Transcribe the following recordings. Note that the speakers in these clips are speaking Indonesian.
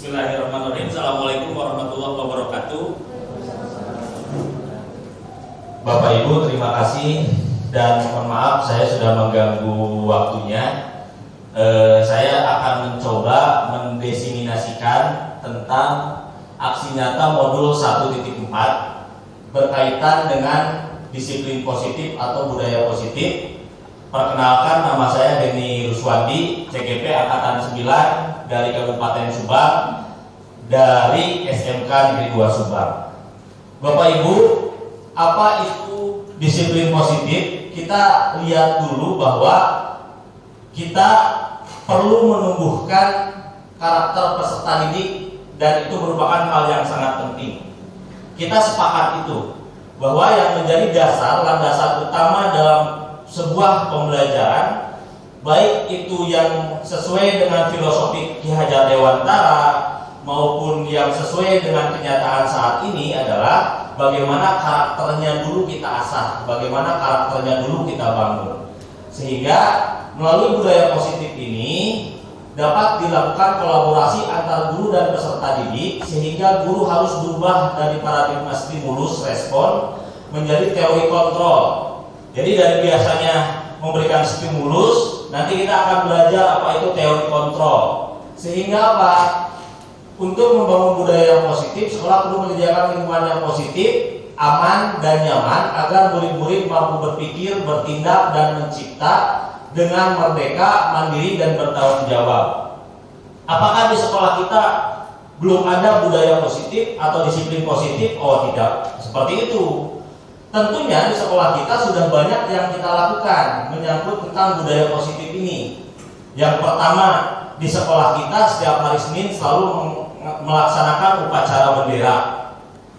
Bismillahirrahmanirrahim. Assalamualaikum warahmatullahi wabarakatuh. Bapak Ibu, terima kasih dan mohon maaf saya sudah mengganggu waktunya. Saya akan mencoba mendefinisikan tentang aksi nyata modul 1.4 berkaitan dengan disiplin positif atau budaya positif. Perkenalkan, nama saya Denny Ruswandi, CGP Angkatan 9 dari Kabupaten Subang, dari SMK Negeri 2 Subang. Bapak Ibu, apa itu disiplin positif? Kita lihat dulu bahwa kita perlu menumbuhkan karakter peserta didik, dan itu merupakan hal yang sangat penting. Kita sepakat itu, bahwa yang menjadi landasan utama dalam sebuah pembelajaran, baik itu yang sesuai dengan filosofi Ki Hajar Dewantara maupun yang sesuai dengan kenyataan saat ini, adalah bagaimana karakternya dulu kita asah, bagaimana karakternya dulu kita bangun, sehingga melalui budaya positif ini dapat dilakukan kolaborasi antar guru dan peserta didik, sehingga guru harus berubah dari paradigma stimulus respon menjadi teori kontrol. Jadi dari biasanya memberikan stimulus, nanti kita akan belajar apa itu teori kontrol. Sehingga apa? Untuk membangun budaya yang positif, sekolah perlu menyediakan lingkungan yang positif, aman dan nyaman, agar murid-murid mampu berpikir, bertindak dan mencipta dengan merdeka, mandiri dan bertanggung jawab. Apakah di sekolah kita belum ada budaya positif atau disiplin positif? Oh tidak, seperti itu. Tentunya di sekolah kita sudah banyak yang kita lakukan menyangkut tentang budaya positif ini. Yang pertama, di sekolah kita setiap hari Senin selalu melaksanakan upacara bendera.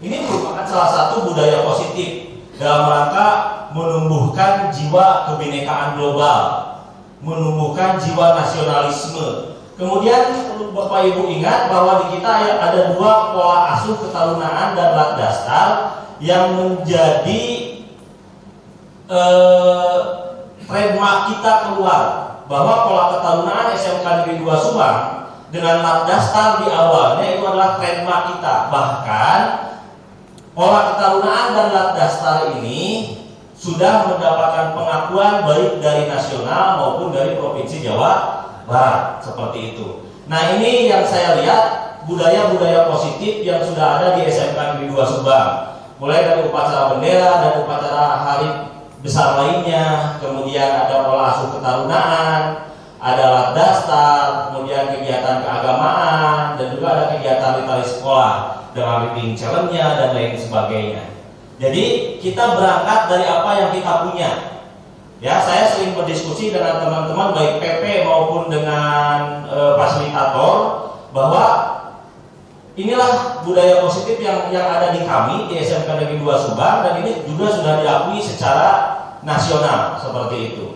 Ini merupakan salah satu budaya positif dalam rangka menumbuhkan jiwa kebinekaan global, menumbuhkan jiwa nasionalisme. Kemudian Bapak Ibu ingat bahwa di kita ada dua pola asuh ketarunaan dan Latdastar yang menjadi trademark kita keluar, bahwa pola ketarunaan SMK Negeri 2 Subang dengan Latdastar di awalnya itu adalah trademark kita. Bahkan pola ketarunaan dan Latdastar ini sudah mendapatkan pengakuan baik dari nasional maupun dari Provinsi Jawa Barat, seperti itu. Nah, ini yang saya lihat budaya-budaya positif yang sudah ada di SMK Negeri 2 Subang. Mulai dari upacara bendera dan upacara hari besar lainnya, kemudian ada pola asuh ketarunaan, ada Latdastar, kemudian kegiatan keagamaan, dan juga ada kegiatan literasi sekolah dengan reading challenge-nya dan lain sebagainya. Jadi kita berangkat dari apa yang kita punya. Ya, saya sering berdiskusi dengan teman-teman baik PP maupun dengan fasilitator, bahwa inilah budaya positif yang ada di kami di SMK Negeri 2 Subang, dan ini juga sudah diakui secara nasional seperti itu.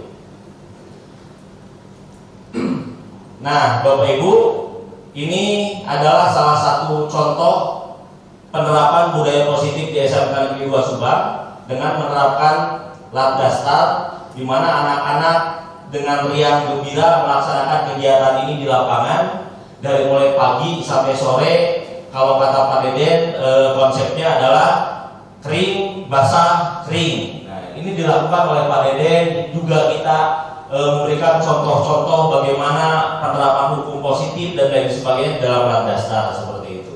Nah, Bapak Ibu, ini adalah salah satu contoh penerapan budaya positif di SMK Negeri 2 Subang dengan menerapkan Latdastar, di mana anak-anak dengan riang gembira melaksanakan kegiatan ini di lapangan dari mulai pagi sampai sore. Kalau kata Pak Deden, konsepnya adalah kering, basah, kering. Nah, ini dilakukan oleh Pak Deden. Juga kita memberikan contoh-contoh bagaimana penerapan hukum positif dan lain sebagainya dalam Latdastar seperti itu.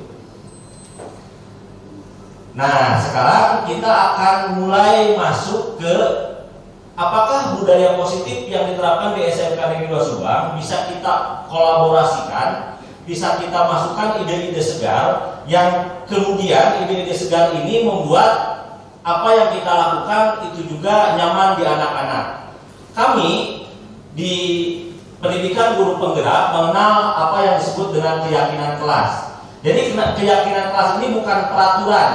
Nah, sekarang kita akan mulai masuk ke apakah budaya positif yang diterapkan di SMK Negeri 2 Subang bisa kita kolaborasikan, bisa kita masukkan ide-ide segar, yang kemudian ide-ide segar ini membuat apa yang kita lakukan itu juga nyaman di anak-anak. Kami di pendidikan guru penggerak mengenal apa yang disebut dengan keyakinan kelas. Jadi keyakinan kelas ini bukan peraturan.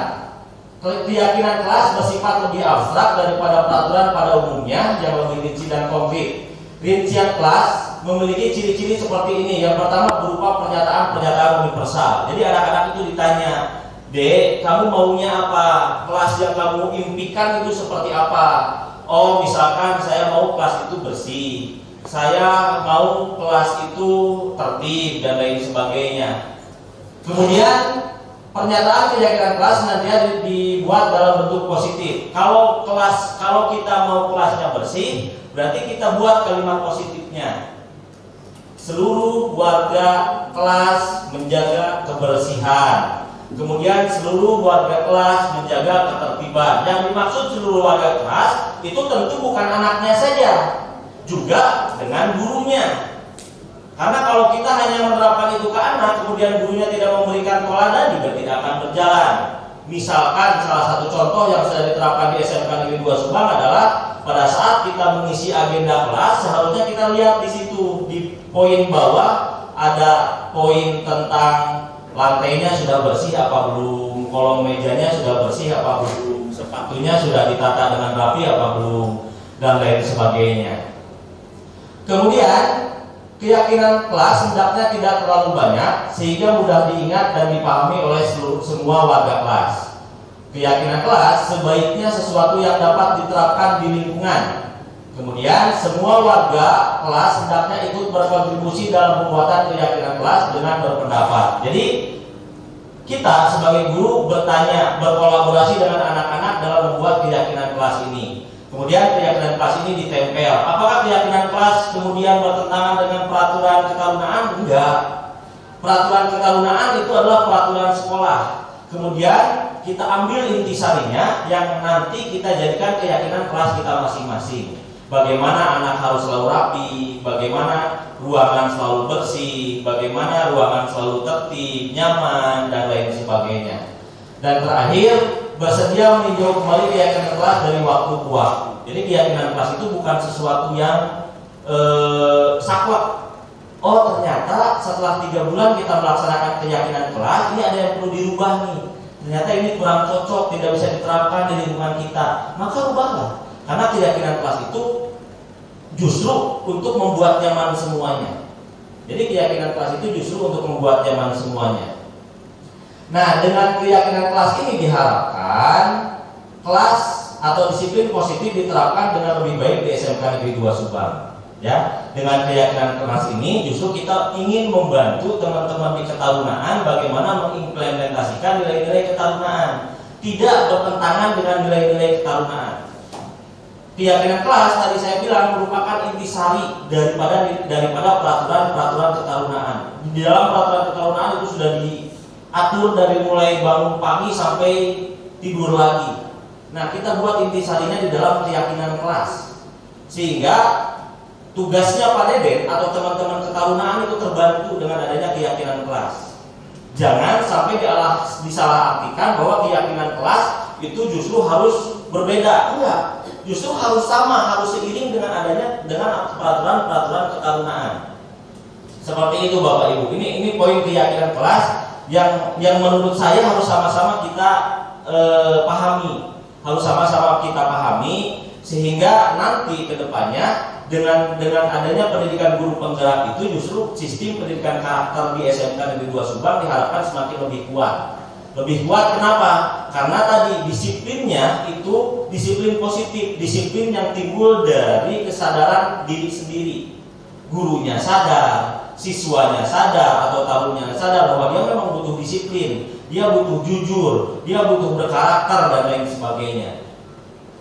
Keyakinan kelas bersifat lebih abstrak daripada peraturan pada umumnya yang lebih rinci dan konkret. Rincian kelas memiliki ciri-ciri seperti ini. Yang pertama berupa pernyataan universal. Jadi anak-anak itu ditanya, "Dek, kamu maunya apa? Kelas yang kamu impikan itu seperti apa?" Oh, misalkan saya mau kelas itu bersih, saya mau kelas itu tertib dan lain sebagainya. Kemudian pernyataan keyakinan kelas nanti dibuat dalam bentuk positif. Kalau kita mau kelasnya bersih, berarti kita buat kalimat positifnya. Seluruh warga kelas menjaga kebersihan. Kemudian seluruh warga kelas menjaga ketertiban. Yang dimaksud seluruh warga kelas itu tentu bukan anaknya saja, juga dengan gurunya. Karena kalau kita hanya menerapkan itu ke anak, kemudian gurunya tidak memberikan teladan, juga tidak akan berjalan. Misalkan salah satu contoh yang sudah diterapkan di SMK Negeri 2 Subang adalah pada saat kita mengisi agenda kelas, seharusnya kita lihat di situ di poin bawah ada poin tentang lantainya sudah bersih apa belum, kolong mejanya sudah bersih apa belum, sepatunya sudah ditata dengan rapi apa belum, dan lain sebagainya. Kemudian keyakinan kelas hendaknya tidak terlalu banyak sehingga mudah diingat dan dipahami oleh semua warga kelas. Keyakinan kelas sebaiknya sesuatu yang dapat diterapkan di lingkungan. Kemudian semua warga kelas hendaknya ikut berkontribusi dalam pembuatan keyakinan kelas dengan berpendapat. Jadi kita sebagai guru berkolaborasi dengan anak-anak dalam membuat keyakinan kelas ini. Kemudian keyakinan kelas ini ditempel. Apakah keyakinan kelas kemudian bertentangan dengan peraturan ketarunaan? Enggak. Peraturan ketarunaan itu adalah peraturan sekolah. Kemudian kita ambil intisarinya yang nanti kita jadikan keyakinan kelas kita masing-masing. Bagaimana anak harus selalu rapi, bagaimana ruangan selalu bersih, bagaimana ruangan selalu tertib, nyaman, dan lain sebagainya. Dan terakhir, bersedia meninjau kembali keyakinan kelas dari waktu ke waktu. Jadi keyakinan kelas itu bukan sesuatu yang saklek. Oh ternyata setelah 3 bulan kita melaksanakan keyakinan kelas, ini ada yang perlu dirubah nih. Ternyata ini kurang cocok, tidak bisa diterapkan di lingkungan kita. Maka rubahlah. Karena keyakinan kelas itu justru untuk membuat nyaman semuanya. Jadi keyakinan kelas itu justru untuk membuat nyaman semuanya. Nah, dengan keyakinan kelas ini diharapkan kelas atau disiplin positif diterapkan dengan lebih baik di SMK Negeri 2 Subang. Ya, dengan keyakinan kelas ini justru kita ingin membantu teman-teman di ketarunaan bagaimana mengimplementasikan nilai-nilai ketarunaan, tidak bertentangan dengan nilai-nilai ketarunaan. Keyakinan kelas tadi saya bilang merupakan intisari daripada peraturan-peraturan ketarunaan. Di dalam peraturan ketarunaan itu sudah diatur dari mulai bangun pagi sampai tidur lagi. Nah, kita buat intisarinya di dalam keyakinan kelas, sehingga tugasnya Pak Deden atau teman-teman ketarunaan itu terbantu dengan adanya keyakinan kelas. Jangan sampai disalahartikan bahwa keyakinan kelas itu justru harus berbeda. Enggak, justru harus sama, harus seiring dengan peraturan-peraturan ketarunaan. Seperti itu Bapak Ibu. Ini poin keyakinan kelas yang menurut saya harus sama-sama kita pahami. Harus sama-sama kita pahami sehingga nanti ke depannya dengan adanya pendidikan guru penggerak itu justru sistem pendidikan karakter di SMK Negeri 2 Subang diharapkan semakin lebih kuat. Lebih kuat kenapa? Karena tadi disiplinnya itu disiplin positif, disiplin yang timbul dari kesadaran diri sendiri. Gurunya sadar, siswanya sadar atau tamunya sadar bahwa dia memang butuh disiplin, dia butuh jujur, dia butuh berkarakter dan lain sebagainya.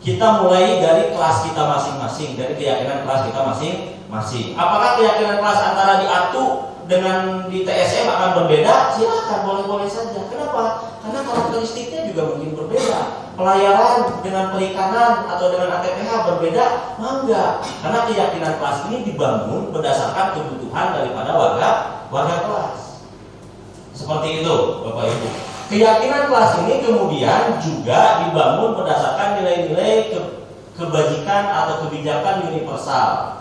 Kita mulai dari kelas kita masing-masing, dari keyakinan kelas kita masing-masing. Apakah keyakinan kelas antara di ATU dengan di TSM akan berbeda? Silakan, boleh-boleh saja. Kenapa? Karena karakteristiknya juga mungkin berbeda. Pelayaran dengan perikanan atau dengan ATPH berbeda? Enggak. Karena keyakinan kelas ini dibangun berdasarkan kebutuhan daripada warga kelas. Seperti itu, Bapak Ibu. Keyakinan kelas ini kemudian juga dibangun berdasarkan nilai-nilai kebajikan atau kebijakan universal.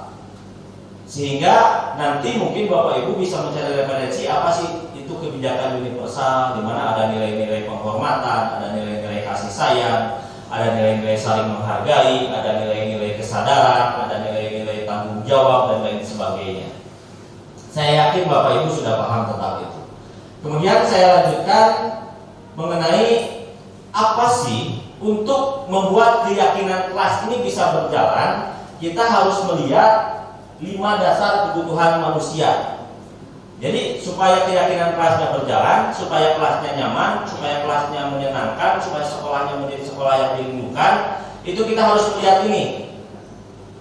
Sehingga nanti mungkin Bapak Ibu bisa mencari referensi apa sih itu kebijakan universal, di mana ada nilai-nilai penghormatan, ada nilai-nilai kasih sayang, ada nilai-nilai saling menghargai, ada nilai-nilai kesadaran, ada nilai-nilai tanggung jawab dan lain sebagainya. Saya yakin Bapak Ibu sudah paham tentang itu. Kemudian saya lanjutkan mengenai apa sih untuk membuat keyakinan kelas ini bisa berjalan. Kita harus melihat 5 dasar kebutuhan manusia. Jadi supaya keyakinan kelasnya berjalan, supaya kelasnya nyaman, supaya kelasnya menyenangkan, supaya sekolahnya menjadi sekolah yang dirindukan, itu kita harus melihat ini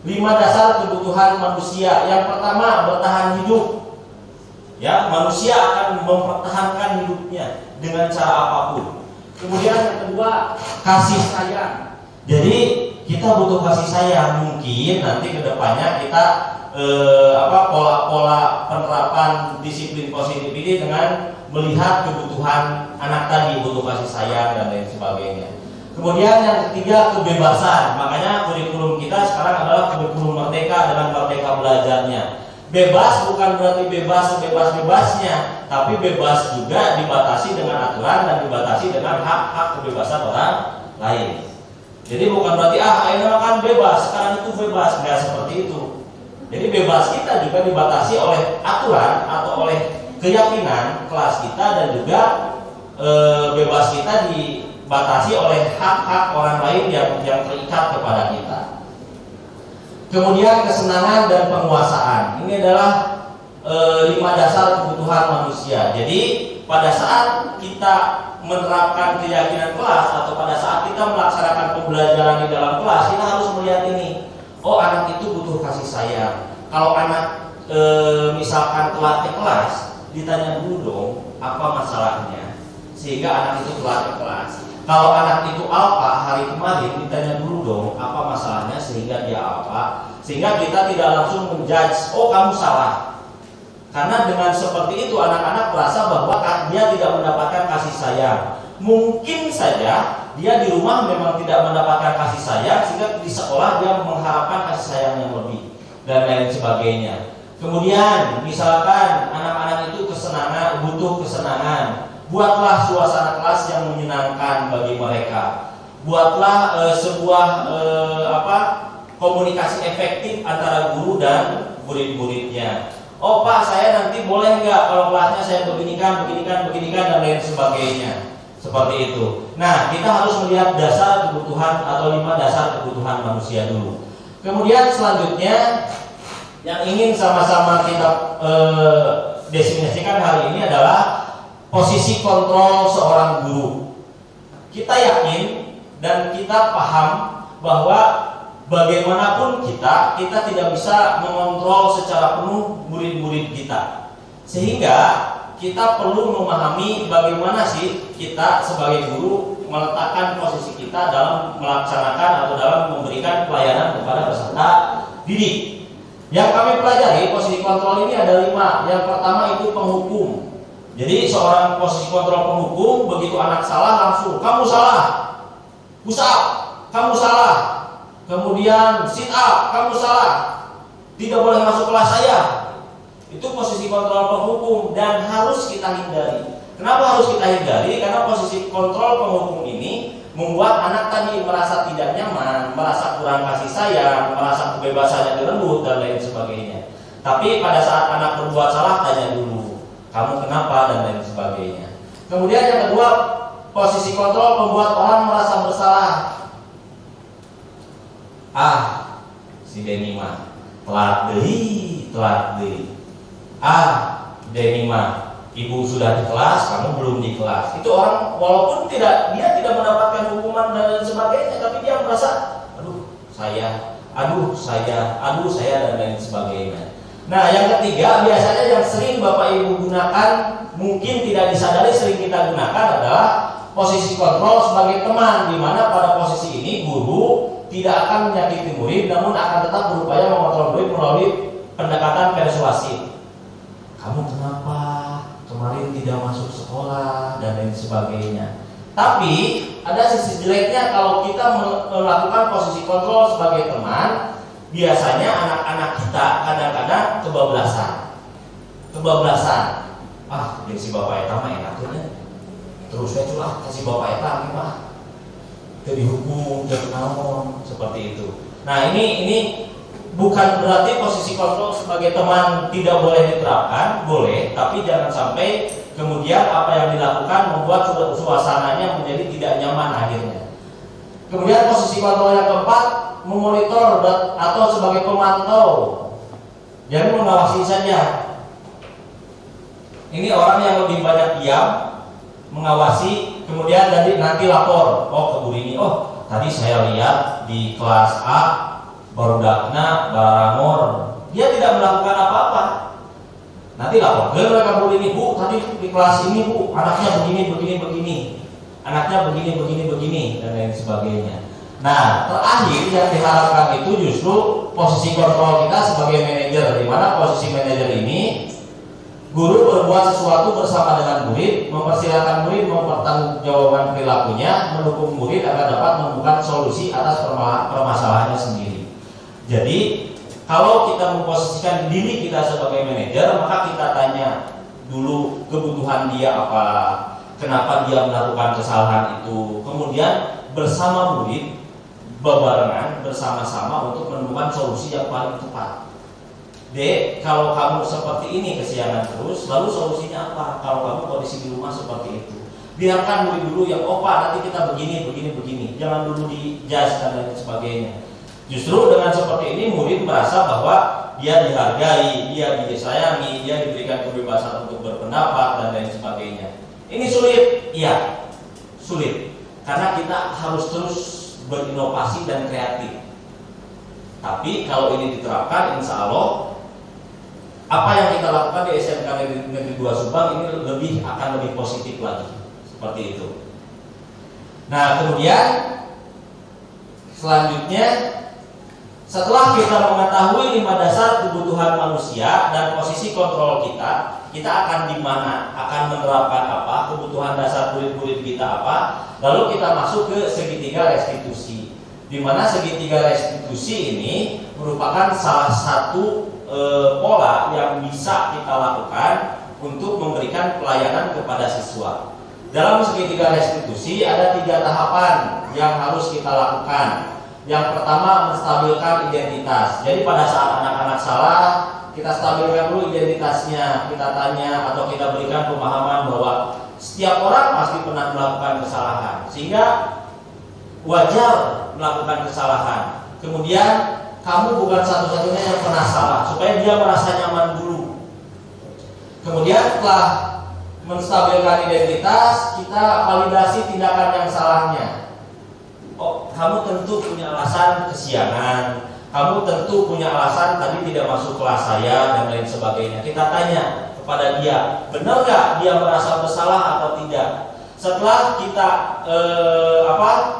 5 dasar kebutuhan manusia. Yang pertama, bertahan hidup. Ya, manusia akan mempertahankan hidupnya dengan cara apapun. Kemudian yang kedua, kasih sayang. Jadi kita butuh kasih sayang. Mungkin nanti kedepannya kita pola-pola penerapan disiplin positif ini dengan melihat kebutuhan anak tadi, butuh kasih sayang dan lain sebagainya. Kemudian yang ketiga, kebebasan. Makanya kurikulum kita sekarang adalah kurikulum merdeka dengan merdeka belajarnya. Bebas bukan berarti bebas sebebas-bebasnya, tapi bebas juga dibatasi dengan aturan dan dibatasi dengan hak-hak kebebasan orang lain. Jadi bukan berarti ini kan bebas, sekarang itu bebas, nggak seperti itu. Jadi bebas kita juga dibatasi oleh aturan atau oleh keyakinan kelas kita, dan juga bebas kita dibatasi oleh hak-hak orang lain yang terikat kepada kita. Kemudian kesenangan dan penguasaan. Ini adalah 5 dasar kebutuhan manusia. Jadi pada saat kita menerapkan keyakinan kelas atau pada saat kita melaksanakan pembelajaran di dalam kelas, kita harus melihat ini. Oh, anak itu butuh kasih sayang. Kalau anak misalkan telat ke kelas, ditanya dulu dong apa masalahnya, sehingga anak itu telat ke kelas. Kalau anak itu alfa hari kemarin, ditanya dulu dong apa masalahnya sehingga dia alfa, sehingga kita tidak langsung menjudge, oh kamu salah. Karena dengan seperti itu anak-anak merasa bahwa dia tidak mendapatkan kasih sayang. Mungkin saja dia di rumah memang tidak mendapatkan kasih sayang, sehingga di sekolah dia mengharapkan kasih sayang yang lebih dan lain sebagainya. Kemudian misalkan anak-anak itu butuh kesenangan, buatlah suasana kelas yang menyenangkan bagi mereka. Buatlah sebuah komunikasi efektif antara guru dan murid-muridnya. Oh Pak, saya nanti boleh nggak kalau kelasnya saya beginikan dan lain sebagainya. Seperti itu. Nah, kita harus melihat dasar kebutuhan atau 5 dasar kebutuhan manusia dulu. Kemudian selanjutnya yang ingin sama-sama kita definisikan hari ini adalah posisi kontrol seorang guru. Kita yakin dan kita paham bahwa bagaimanapun kita tidak bisa mengontrol secara penuh murid-murid kita. Sehingga kita perlu memahami bagaimana sih kita sebagai guru meletakkan posisi kita dalam melaksanakan atau dalam memberikan pelayanan kepada peserta didik. Yang kami pelajari posisi kontrol ini ada 5. Yang pertama itu penghukum. Jadi seorang posisi kontrol penghukum, begitu anak salah langsung kamu salah, push up kamu salah, kemudian sit up kamu salah, tidak boleh masuk kelas saya. Itu posisi kontrol penghukum dan harus kita hindari. Kenapa harus kita hindari? Karena posisi kontrol penghukum ini membuat anak tadi merasa tidak nyaman, merasa kurang kasih sayang, merasa kebebasannya direnggut dan lain sebagainya. Tapi pada saat anak berbuat salah, tanya dulu, kamu kenapa dan lain sebagainya. Kemudian yang kedua, posisi kontrol membuat orang merasa bersalah. Si Denny mah telat deui. Denny mah, ibu sudah di kelas, kamu belum di kelas. Itu orang walaupun dia tidak mendapatkan hukuman dan lain sebagainya, tapi dia merasa aduh saya dan lain sebagainya. Nah, yang ketiga biasanya yang sering Bapak Ibu gunakan, mungkin tidak disadari sering kita gunakan adalah posisi kontrol sebagai teman, di mana pada posisi ini guru tidak akan menyakiti murid, namun akan tetap berupaya mengontrol murid melalui pendekatan persuasif. Kamu kenapa kemarin tidak masuk sekolah dan lain sebagainya. Tapi ada sisi jeleknya kalau kita melakukan posisi kontrol sebagai teman. Biasanya anak-anak kita kadang-kadang kebablasan. Jadi si bapak eta mah enaknya terus saya curah kasih bapak eta mah jadi hukum dan naon seperti itu. Nah, ini bukan berarti posisi kontrol sebagai teman tidak boleh diterapkan, boleh, tapi jangan sampai kemudian apa yang dilakukan membuat suasananya menjadi tidak nyaman akhirnya. Kemudian posisi kontrol yang keempat, memonitor atau sebagai pemantau. Jadi mengawasi saja. Ini orang yang lebih banyak diam, mengawasi, kemudian nanti lapor, oh ke guru ini, oh tadi saya lihat di kelas A, barudakna, barangur, dia tidak melakukan apa-apa. Nanti lapor ke mereka guru ini, bu tadi di kelas ini bu, anaknya begini, anaknya begini, dan lain sebagainya. Nah, terakhir yang diharapkan itu justru posisi kontrol kita sebagai manajer, di mana posisi manajer ini guru berbuat sesuatu bersama dengan murid, mempersilahkan murid mempertanggungjawabkan perilakunya, mendukung murid agar dapat menemukan solusi atas permasalahannya sendiri. Jadi, kalau kita memposisikan diri kita sebagai manajer, maka kita tanya dulu kebutuhan dia apa, kenapa dia melakukan kesalahan itu, kemudian bersama murid bebarengan bersama-sama untuk menemukan solusi yang paling tepat. D, kalau kamu seperti ini kesiangan terus, lalu solusinya apa? Kalau kamu kondisi di rumah seperti itu, biarkan murid dulu yang, oh Pak nanti kita begini, jangan dulu di-judge dan lain sebagainya. Justru dengan seperti ini murid merasa bahwa dia dihargai, dia disayangi, dia diberikan kebebasan untuk berpendapat dan lain sebagainya. Ini sulit, iya, sulit, karena kita harus terus berinovasi dan kreatif. Tapi kalau ini diterapkan, insya Allah apa yang kita lakukan di SMK Negeri 2 Subang ini akan lebih positif lagi, seperti itu. Nah, kemudian selanjutnya, setelah kita mengetahui 5 dasar kebutuhan manusia dan posisi kontrol kita akan di mana, akan menerapkan apa, kebutuhan dasar murid-murid kita apa, lalu kita masuk ke segitiga restitusi, di mana segitiga restitusi ini merupakan salah satu pola yang bisa kita lakukan untuk memberikan pelayanan kepada siswa. Dalam segitiga restitusi ada 3 tahapan yang harus kita lakukan. Yang pertama, menstabilkan identitas. Jadi pada saat anak-anak salah, kita stabilkan dulu identitasnya, kita tanya atau kita berikan pemahaman bahwa setiap orang pasti pernah melakukan kesalahan, sehingga wajar melakukan kesalahan. Kemudian kamu bukan satu-satunya yang pernah salah, supaya dia merasa nyaman dulu. Kemudian setelah menstabilkan identitas, kita validasi tindakan yang salahnya. Oh, kamu tentu punya alasan kesiangan, kamu tentu punya alasan tadi tidak masuk kelas saya dan lain sebagainya. Kita tanya kepada dia, benar gak dia merasa bersalah atau tidak? Setelah kita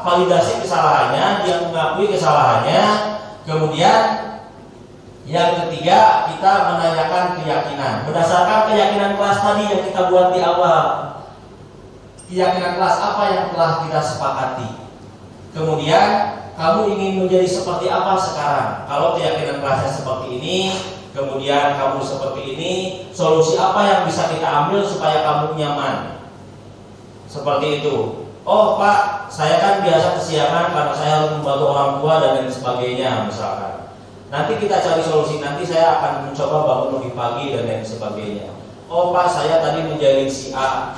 validasi kesalahannya, dia mengakui kesalahannya. Kemudian yang ketiga, kita menanyakan keyakinan. Berdasarkan keyakinan kelas tadi yang kita buat di awal, keyakinan kelas apa yang telah kita sepakati. Kemudian kamu ingin menjadi seperti apa sekarang? Kalau keyakinan kelasnya seperti ini, kemudian kamu seperti ini, solusi apa yang bisa kita ambil supaya kamu nyaman? Seperti itu. Oh Pak, saya kan biasa kesiangan karena saya harus membantu orang tua dan lain sebagainya misalkan. Nanti kita cari solusi, nanti saya akan mencoba bangun lebih pagi dan lain sebagainya. Oh Pak, saya tadi menjalin si A,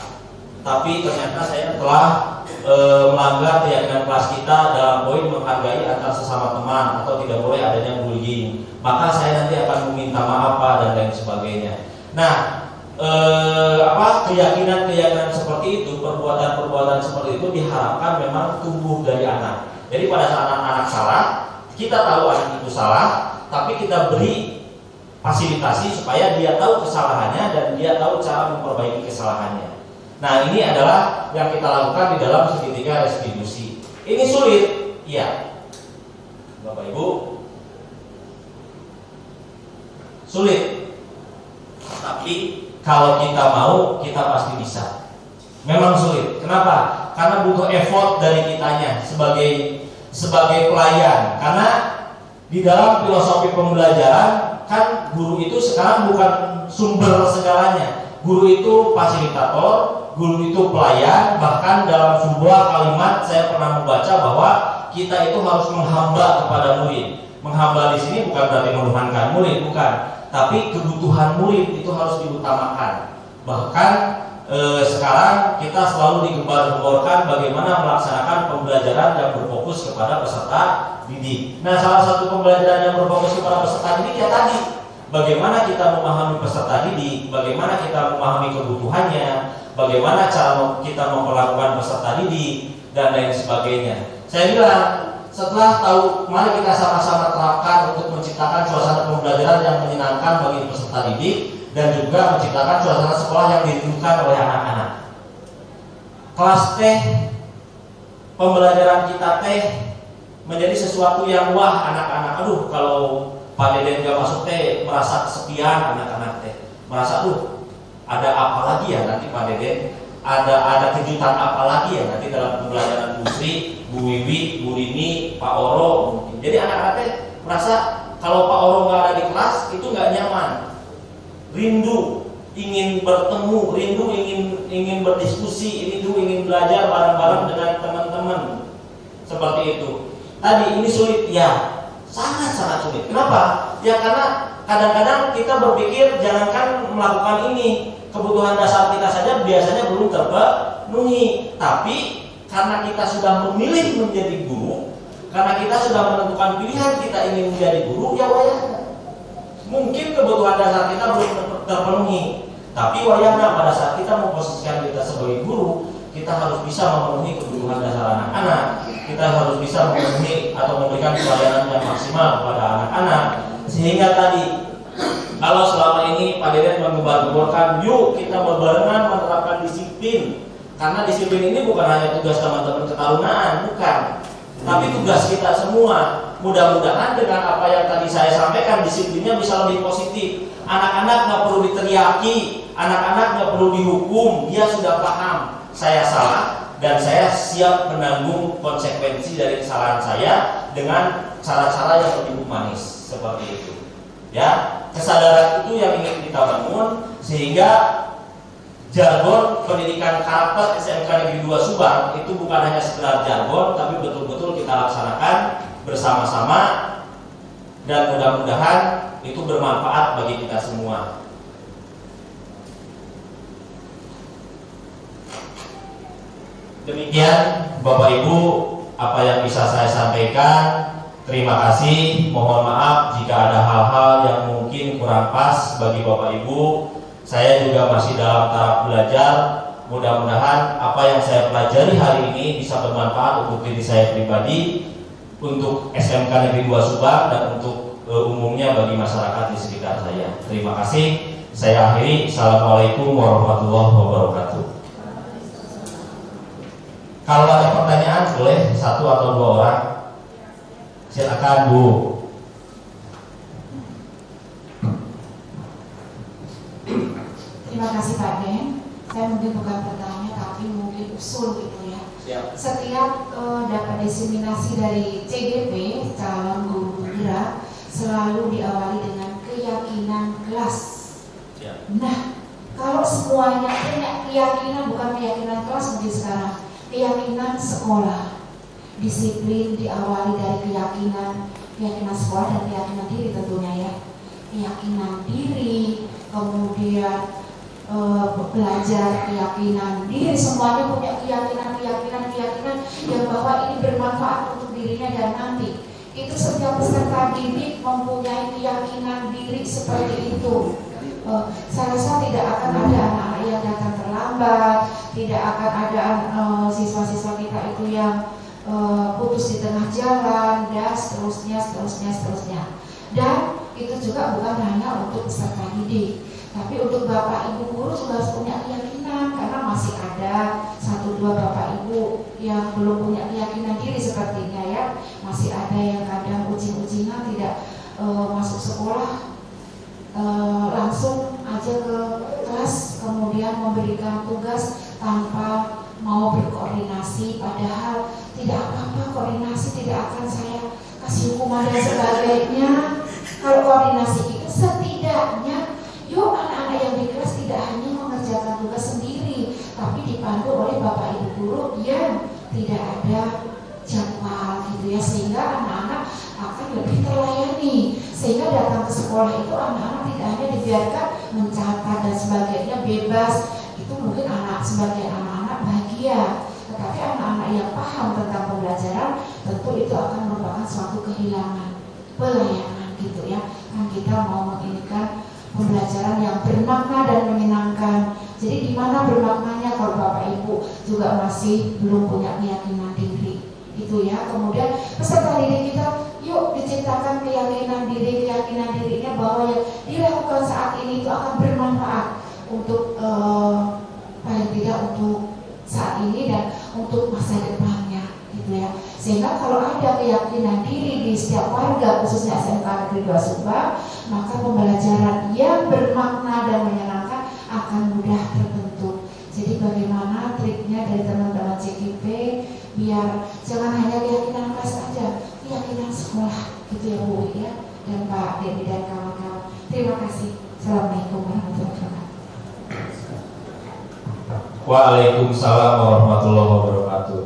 tapi ternyata saya telah melanggar keyakinan kelas kita dalam poin menghargai antar sesama teman atau tidak boleh adanya bullying. Maka saya nanti akan meminta maaf Pak dan lain sebagainya. Nah, keyakinan seperti itu, perbuatan seperti itu diharapkan memang tumbuh dari anak. Jadi pada saat anak-anak salah, kita tahu anak itu salah, tapi kita beri fasilitasi supaya dia tahu kesalahannya dan dia tahu cara memperbaiki kesalahannya. Nah, ini adalah yang kita lakukan di dalam segitiga restitusi. Ini sulit, iya, Bapak Ibu, sulit. Tapi kalau kita mau, kita pasti bisa. Memang sulit. Kenapa? Karena butuh effort dari kitanya sebagai pelayan. Karena di dalam filosofi pembelajaran kan guru itu sekarang bukan sumber segalanya. Guru itu fasilitator, guru itu pelayan. Bahkan dalam sebuah kalimat saya pernah membaca bahwa kita itu harus menghamba kepada murid. Menghamba di sini bukan berarti menuhankan murid, bukan. Tapi kebutuhan murid itu harus diutamakan. Bahkan sekarang kita selalu digembar-gemborkan bagaimana melaksanakan pembelajaran yang berfokus kepada peserta didik. Nah, salah satu pembelajaran yang berfokus kepada peserta didik ya tadi bagaimana kita memahami peserta didik, bagaimana kita memahami kebutuhannya, bagaimana cara kita memperlakukan peserta didik, dan lain sebagainya. Saya bilang, setelah tahu, mari kita sama-sama terapkan untuk menciptakan suasana pembelajaran yang menyenangkan bagi peserta didik dan juga menciptakan suasana sekolah yang dirindukan oleh anak-anak. Kelas teh, pembelajaran kita teh menjadi sesuatu yang wah anak-anak. Aduh, kalau Pak Deden gak masuk teh merasa kesepian anak-anak teh. Merasa ada apa lagi ya nanti Pak Deden? Ada kejutan apa lagi ya nanti dalam pembelajaran Bu Sri, Bu Wiwi, Bu Rini, Pak Oro mungkin. Jadi anak-anak teh merasa kalau Pak Oro nggak ada di kelas itu nggak nyaman, rindu ingin bertemu, rindu ingin berdiskusi, rindu ingin belajar bareng-bareng dengan teman-teman seperti itu. Tadi ini sulit ya, sangat-sangat sulit. Kenapa? Ya karena kadang-kadang kita berpikir jangankan melakukan ini, kebutuhan dasar kita saja biasanya belum terpenuhi. Tapi karena kita sudah memilih menjadi guru, karena kita sudah menentukan pilihan kita ingin menjadi guru, ya wayahna. Mungkin kebutuhan dasar kita belum terpenuhi, tapi wayahna pada saat kita memposisikan kita sebagai guru, kita harus bisa memenuhi kebutuhan dasar anak-anak. Kita harus bisa memenuhi atau memberikan pelayanan yang maksimal kepada anak-anak. Sehingga tadi, kalau selama ini Pak Deden mengembar-gemborkan, yuk kita berbarengan menerapkan disiplin. Karena disiplin ini bukan hanya tugas teman-teman ketarunaan, bukan. Tapi tugas kita semua. Mudah-mudahan dengan apa yang tadi saya sampaikan, disiplinnya bisa lebih positif. Anak-anak nggak perlu diteriaki, anak-anak nggak perlu dihukum. Dia sudah paham, saya salah dan saya siap menanggung konsekuensi dari kesalahan saya dengan cara-cara yang lebih humanis seperti itu. Ya, kesadaran itu yang ingin kita bangun sehingga jargon pendidikan karakter SMK Negeri 2 Subang itu bukan hanya sekedar jargon, tapi betul-betul kita laksanakan bersama-sama dan mudah-mudahan itu bermanfaat bagi kita semua. Demikian Bapak Ibu apa yang bisa saya sampaikan. Terima kasih. Mohon maaf jika ada hal-hal yang mungkin kurang pas bagi Bapak Ibu. Saya juga masih dalam tahap belajar. Mudah-mudahan apa yang saya pelajari hari ini bisa bermanfaat untuk diri saya pribadi, untuk SMK Negeri 2 Subang, dan untuk umumnya bagi masyarakat di sekitar saya. Terima kasih. Saya akhiri. Assalamualaikum warahmatullahi wabarakatuh. Kalau ada pertanyaan boleh satu atau dua orang. Silakan Bu. Terima kasih Pak Den. Saya mungkin bukan bertanya tapi mungkin usul gitu ya. Siap. Setiap dapat diseminasi dari CGP calon guru penggerak selalu diawali dengan keyakinan kelas. Siap. Nah, kalau semuanya punya keyakinan, bukan keyakinan kelas mungkin sekarang, keyakinan sekolah. Disiplin diawali dari keyakinan sekolah dan keyakinan diri tentunya ya. Keyakinan diri, kemudian belajar keyakinan diri, semuanya punya keyakinan yang bahwa ini bermanfaat untuk dirinya dan nanti. Itu setiap peserta didik mempunyai keyakinan diri seperti itu. Saya rasa tidak akan ada anak-anak yang datang terlambat, tidak akan ada siswa-siswa kita itu yang putus di tengah jalan dan seterusnya. Dan itu juga bukan hanya untuk peserta didik, tapi untuk Bapak Ibu guru juga harus punya keyakinan, karena masih ada 1-2 Bapak Ibu yang belum punya keyakinan diri sepertinya ya. Masih ada yang kadang ujian-ujian tidak masuk sekolah, langsung aja ke kelas, kemudian memberikan tugas tanpa mau berkoordinasi, padahal tidak apa-apa koordinasi, tidak akan saya kasih hukuman dan sebagainya. Kalau koordinasi itu setidaknya, yuk anak-anak yang di kelas tidak hanya mengerjakan tugas sendiri, tapi dipandu oleh Bapak Ibu guru yang tidak ada jadwal gitu ya, sehingga anak-anak akan lebih terlayani. Sehingga datang ke sekolah itu anak-anak tidak hanya dibiarkan mencatat dan sebagainya bebas. Itu mungkin sebagai anak-anak bahagia, tetapi anak-anak yang paham tentang pembelajaran tentu itu akan merupakan suatu kehilangan pelayanan. gitu ya. Kan kita mau menginginkan pembelajaran yang bermakna dan menyenangkan. Jadi gimana bermaknanya kalau Bapak Ibu juga masih belum punya keyakinan diri, itu ya. Kemudian peserta didik kita, yuk diciptakan keyakinan dirinya bahwa yang dilakukan saat ini itu akan bermanfaat untuk paling tidak untuk saat ini dan untuk masa depannya, gitu ya. Sehingga kalau ada keyakinan diri di setiap warga, khususnya SMK Negeri 2 Subang, maka pembelajaran yang bermakna dan menyenangkan akan mudah terbentuk. Jadi bagaimana triknya dari teman-teman CGP biar jangan hanya keyakinan kelas saja, keyakinan sekolah, gitu ya Bu ya, dan Pak Dedi dan kawan-kawan. Terima kasih. Assalamualaikum warahmatullahi wabarakatuh. Waalaikumsalam warahmatullahi wabarakatuh.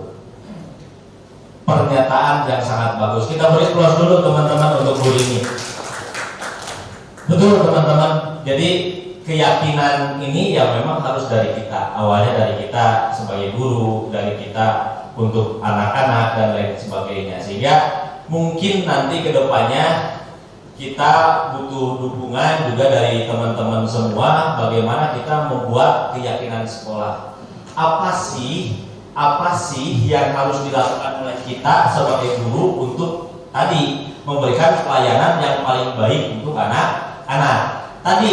Pernyataan yang sangat bagus. Kita beri applause dulu teman-teman untuk Bu ini. Betul teman-teman. Jadi keyakinan ini ya memang harus dari kita. Awalnya dari kita sebagai guru, dari kita untuk anak-anak dan lain sebagainya. Sehingga mungkin nanti ke depannya kita butuh dukungan juga dari teman-teman semua bagaimana kita membuat keyakinan sekolah. Apa sih yang harus dilakukan oleh kita sebagai guru untuk tadi memberikan pelayanan yang paling baik untuk anak-anak. Tadi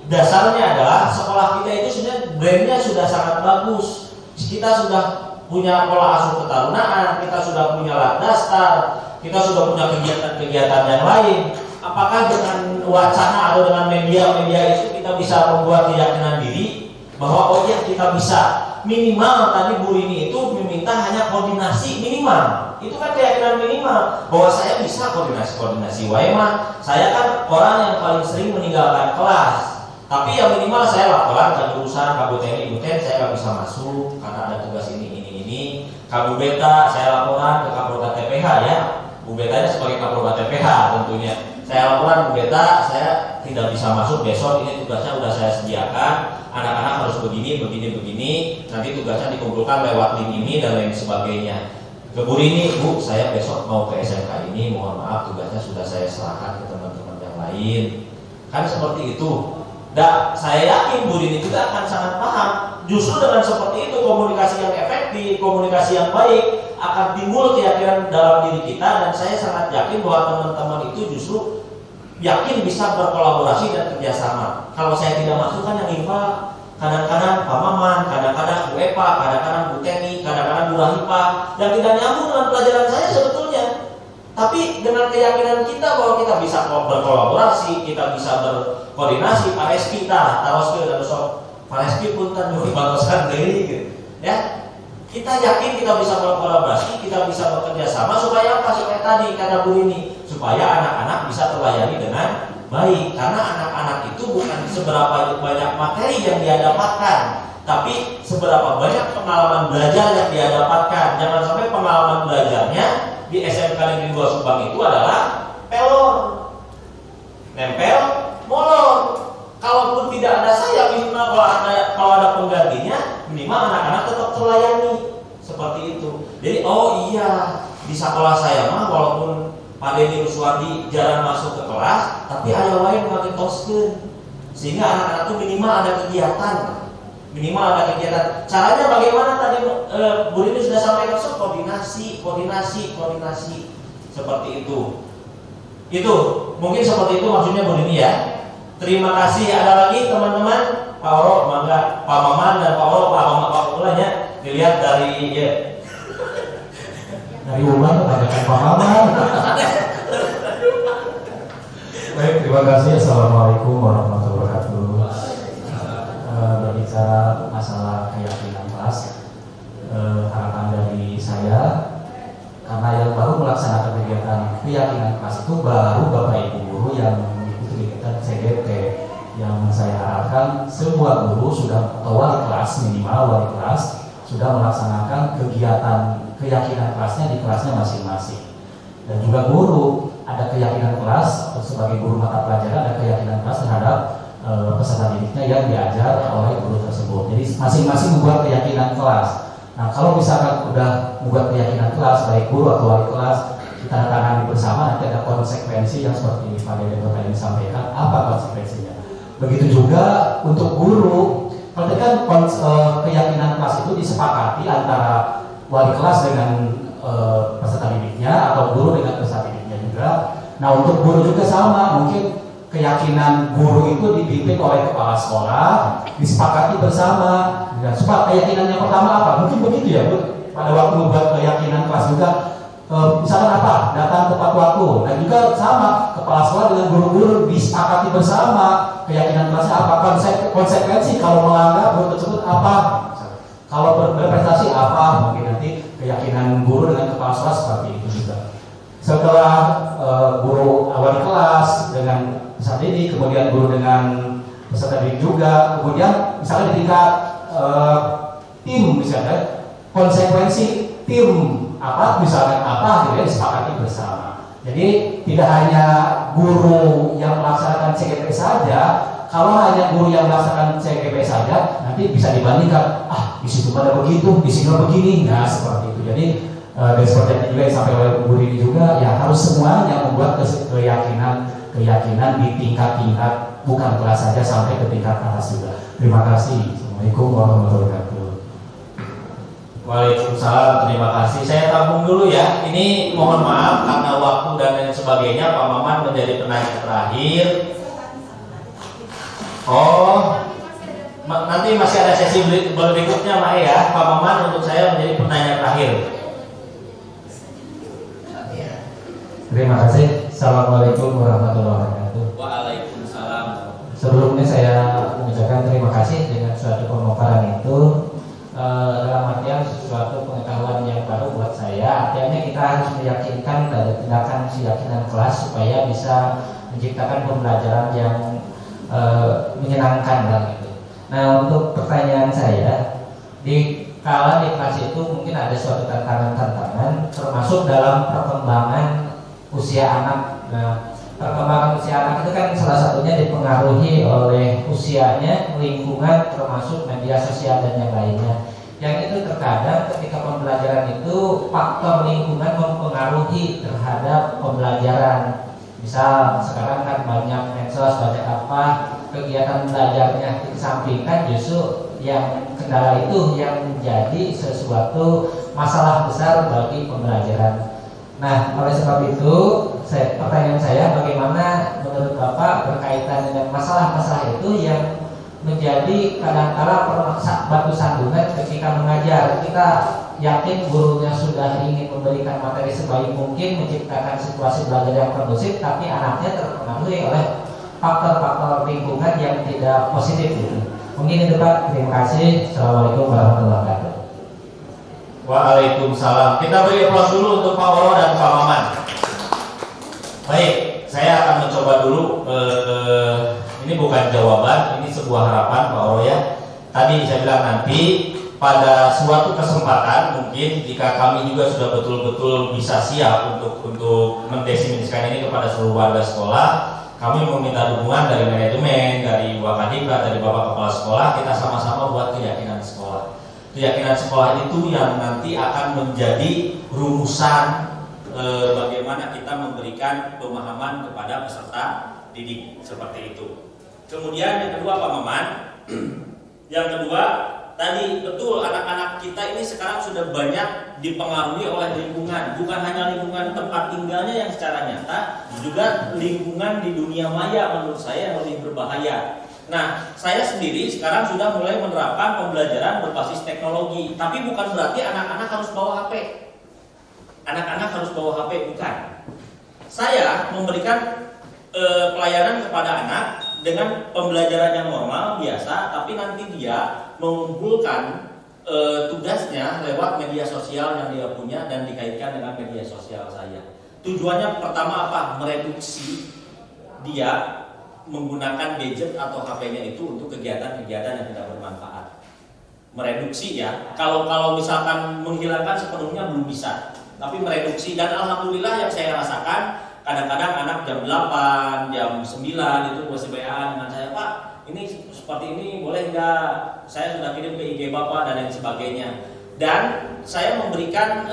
dasarnya adalah sekolah kita itu sebenarnya brandnya sudah sangat bagus. Kita sudah punya pola asuh ketarunaan, kita sudah punya latdastar, kita sudah punya kegiatan-kegiatan yang lain. Apakah dengan wacana atau dengan media-media itu kita bisa membuat keyakinan diri bahwa oh ya kita bisa minimal tadi Bu Rini itu meminta hanya koordinasi minimal. Itu kan keyakinan minimal bahwa saya bisa koordinasi WMA. Saya kan orang yang paling sering meninggalkan kelas. Tapi yang minimal saya laporan ke jurusan Kabuten saya nggak bisa masuk karena ada tugas ini. Kabu Beta saya laporan ke Kapolda TPH ya. Bu Betanya sebagai Kapolda TPH tentunya. Saya laporan Bu Beta, saya tidak bisa masuk besok, ini tugasnya sudah saya sediakan. Anak-anak harus begini. Nanti tugasnya dikumpulkan lewat link ini dan lain sebagainya. Ke Bu Rini, Bu, saya besok mau ke SMK ini, mohon maaf tugasnya sudah saya serahkan ke teman-teman yang lain. Kan seperti itu. Dan saya yakin Bu Rini juga akan sangat paham. Justru dengan seperti itu komunikasi yang efektif, komunikasi yang baik akan timbul keyakinan dalam diri kita dan saya sangat yakin bahwa teman-teman itu justru yakin bisa berkolaborasi dan kerjasama. Kalau saya tidak masuk kan yang IPA, kadang-kadang Pak Maman, kadang-kadang Bu Epa, kadang-kadang Bu Teni, kadang-kadang Bu Rahipa yang tidak nyambung dengan pelajaran saya sebetulnya. Tapi dengan keyakinan kita bahwa kita bisa berkolaborasi, kita bisa berkoordinasi, Pak Reski, taros dan Pak Reski pun kan berbantuan dari gitu. Ya, kita yakin kita bisa berkolaborasi, kita bisa bekerja sama supaya apa? Supaya tadi kata Bu ini, supaya anak-anak bisa terlayani dengan baik. Karena anak-anak itu bukan seberapa banyak materi yang dia dapatkan, tapi seberapa banyak pengalaman belajar yang dia dapatkan. Jangan sampai pengalaman belajarnya di SMK Negeri 2 Subang itu adalah pelor, nempel, molor. Kalaupun tidak ada saya, minimal kalau ada penggantinya, minimal anak-anak tetap terlayani seperti itu. Jadi oh iya, di sekolah saya mah walaupun Pak Dedi Ruswardi jarang masuk ke kelas, tapi ada lain pakai tosken, sehingga anak-anak itu minimal ada kegiatan. Caranya bagaimana tadi Bu Rini sudah sampaikan, koordinasi seperti itu. Itu mungkin seperti itu maksudnya Bu Rini ya. Terima kasih. Ada lagi teman-teman? Pak Oro, mangga. Pak Maman dan Pak Oro, Pak Maman ya. Dilihat dari ya. Dari rumah kebanyakan Pak Maman. Baik, terima kasih. Assalamualaikum warahmatullahi wabarakatuh. Berbicara masalah keyakinan kelas, harapan dari saya, karena yang baru melaksanakan kegiatan keyakinan kelas itu baru Bapak Ibu guru yang kegiatan CGP, yang saya harapkan semua guru sudah atau wali kelas, minimal wali kelas sudah melaksanakan kegiatan keyakinan kelasnya di kelasnya masing-masing. Dan juga guru ada keyakinan kelas atau sebagai guru mata pelajaran ada keyakinan kelas terhadap peserta didiknya yang diajar oleh guru tersebut. Jadi masing-masing membuat keyakinan kelas. Nah, kalau misalkan udah membuat keyakinan kelas baik guru atau wali kelas, ditandatangani bersama, nanti ada konsekuensi yang seperti Pak Direktur tadi sampaikan. Apa konsekuensinya? Begitu juga untuk guru. Kalau tadi kan keyakinan kelas itu disepakati antara wali kelas dengan peserta didiknya atau guru dengan peserta didiknya juga. Nah, untuk guru juga sama, mungkin keyakinan guru itu dipimpin oleh kepala sekolah, disepakati bersama. Dan keyakinan yang pertama apa? Mungkin begitu ya, Bu. Pada waktu membuat keyakinan kelas juga, misalkan apa? Datang tepat waktu. Dan juga sama, kepala sekolah dengan guru-guru disepakati bersama keyakinan kelasnya apa, konsekuensi kalau melanggar guru tersebut apa, kalau berprestasi apa. Mungkin nanti keyakinan guru dengan kepala sekolah seperti itu juga. Setelah guru awal kelas dengan peserta didik, kemudian guru dengan peserta didik juga, kemudian misalnya di tingkat tim, misalnya konsekuensi tim apa, misalnya apa, gitu ya, disepakati bersama. Jadi tidak hanya guru yang melaksanakan CGP saja. Kalau hanya guru yang melaksanakan CGP saja, nanti bisa dibandingkan, di situ pada begitu, di sini begini, nah seperti itu. Jadi dan seperti yang juga disampaikan oleh Bu Rini juga, ya harus semuanya membuat keyakinan di tingkat-tingkat, bukan kelas saja, sampai ke tingkat atas juga. Terima kasih. Assalamualaikum warahmatullahi wabarakatuh. Waalaikumsalam, terima kasih. Saya tampung dulu ya. Ini mohon maaf karena waktu dan lain sebagainya, Pak Maman menjadi penanya terakhir. Nanti masih ada sesi berikutnya, Pak ya. Pak Maman untuk saya menjadi penanya terakhir. Terima kasih. Assalamualaikum warahmatullahi wabarakatuh. Waalaikumsalam. Sebelumnya saya mengucapkan terima kasih dengan suatu pemaparan itu, dalam artian sesuatu pengetahuan yang baru buat saya. Artinya kita harus meyakinkan dari tindakan keyakinan kelas supaya bisa menciptakan pembelajaran yang menyenangkan lah gitu. Nah, untuk pertanyaan saya, di kelas itu mungkin ada suatu tantangan-tantangan, termasuk dalam perkembangan usia anak. Nah, perkembangan usia anak itu kan salah satunya dipengaruhi oleh usianya, lingkungan, termasuk media sosial dan yang lainnya. Yang itu terkadang ketika pembelajaran itu faktor lingkungan mempengaruhi terhadap pembelajaran. Misal sekarang kan banyak medsos, banyak apa, kegiatan belajarnya dikesampingkan, justru yang kendala itu yang menjadi sesuatu masalah besar bagi pembelajaran. Nah, oleh sebab itu, pertanyaan saya, bagaimana menurut Bapak berkaitan dengan masalah-masalah itu yang menjadi kadang-kala batu sandungan ketika mengajar? Kita yakin gurunya sudah ingin memberikan materi sebaik mungkin, menciptakan situasi belajar yang kondusif, tapi anaknya terpengaruhi oleh faktor-faktor lingkungan yang tidak positif gitu. Mungkin itu Pak. Terima kasih. Assalamualaikum warahmatullahi wabarakatuh. Waalaikumsalam. Kita beri aplaus dulu untuk Pak Oro dan Pak Maman. Baik, saya akan mencoba dulu. Ini bukan jawaban, ini sebuah harapan Pak Oro ya. Tadi saya bilang nanti pada suatu kesempatan mungkin jika kami juga sudah betul-betul bisa siap untuk mendefinisikan ini kepada seluruh warga sekolah, kami meminta dukungan dari manajemen, dari Wakadika, dari Bapak Kepala Sekolah. Kita sama-sama buat keyakinan sekolah. Keyakinan sekolah itu yang nanti akan menjadi rumusan bagaimana kita memberikan pemahaman kepada peserta didik seperti itu. Kemudian yang kedua Pak Maman, yang kedua tadi betul anak-anak kita ini sekarang sudah banyak dipengaruhi oleh lingkungan, bukan hanya lingkungan tempat tinggalnya yang secara nyata, juga lingkungan di dunia maya menurut saya yang lebih berbahaya. Nah, saya sendiri sekarang sudah mulai menerapkan pembelajaran berbasis teknologi, tapi bukan berarti anak-anak harus bawa HP. Anak-anak harus bawa HP, bukan. Saya memberikan pelayanan kepada anak dengan pembelajaran yang normal, biasa, tapi nanti dia mengumpulkan tugasnya lewat media sosial yang dia punya dan dikaitkan dengan media sosial saya. Tujuannya pertama apa? Mereduksi dia menggunakan gadget atau HP-nya itu untuk kegiatan-kegiatan yang tidak bermanfaat. Mereduksi ya. Kalau misalkan menghilangkan sepenuhnya belum bisa, tapi mereduksi. Dan alhamdulillah yang saya rasakan, kadang-kadang anak jam 8, jam 9 itu masih WA dengan saya, Pak, ini seperti ini boleh nggak? Saya sudah kirim ke IG Bapak dan lain sebagainya. Dan saya memberikan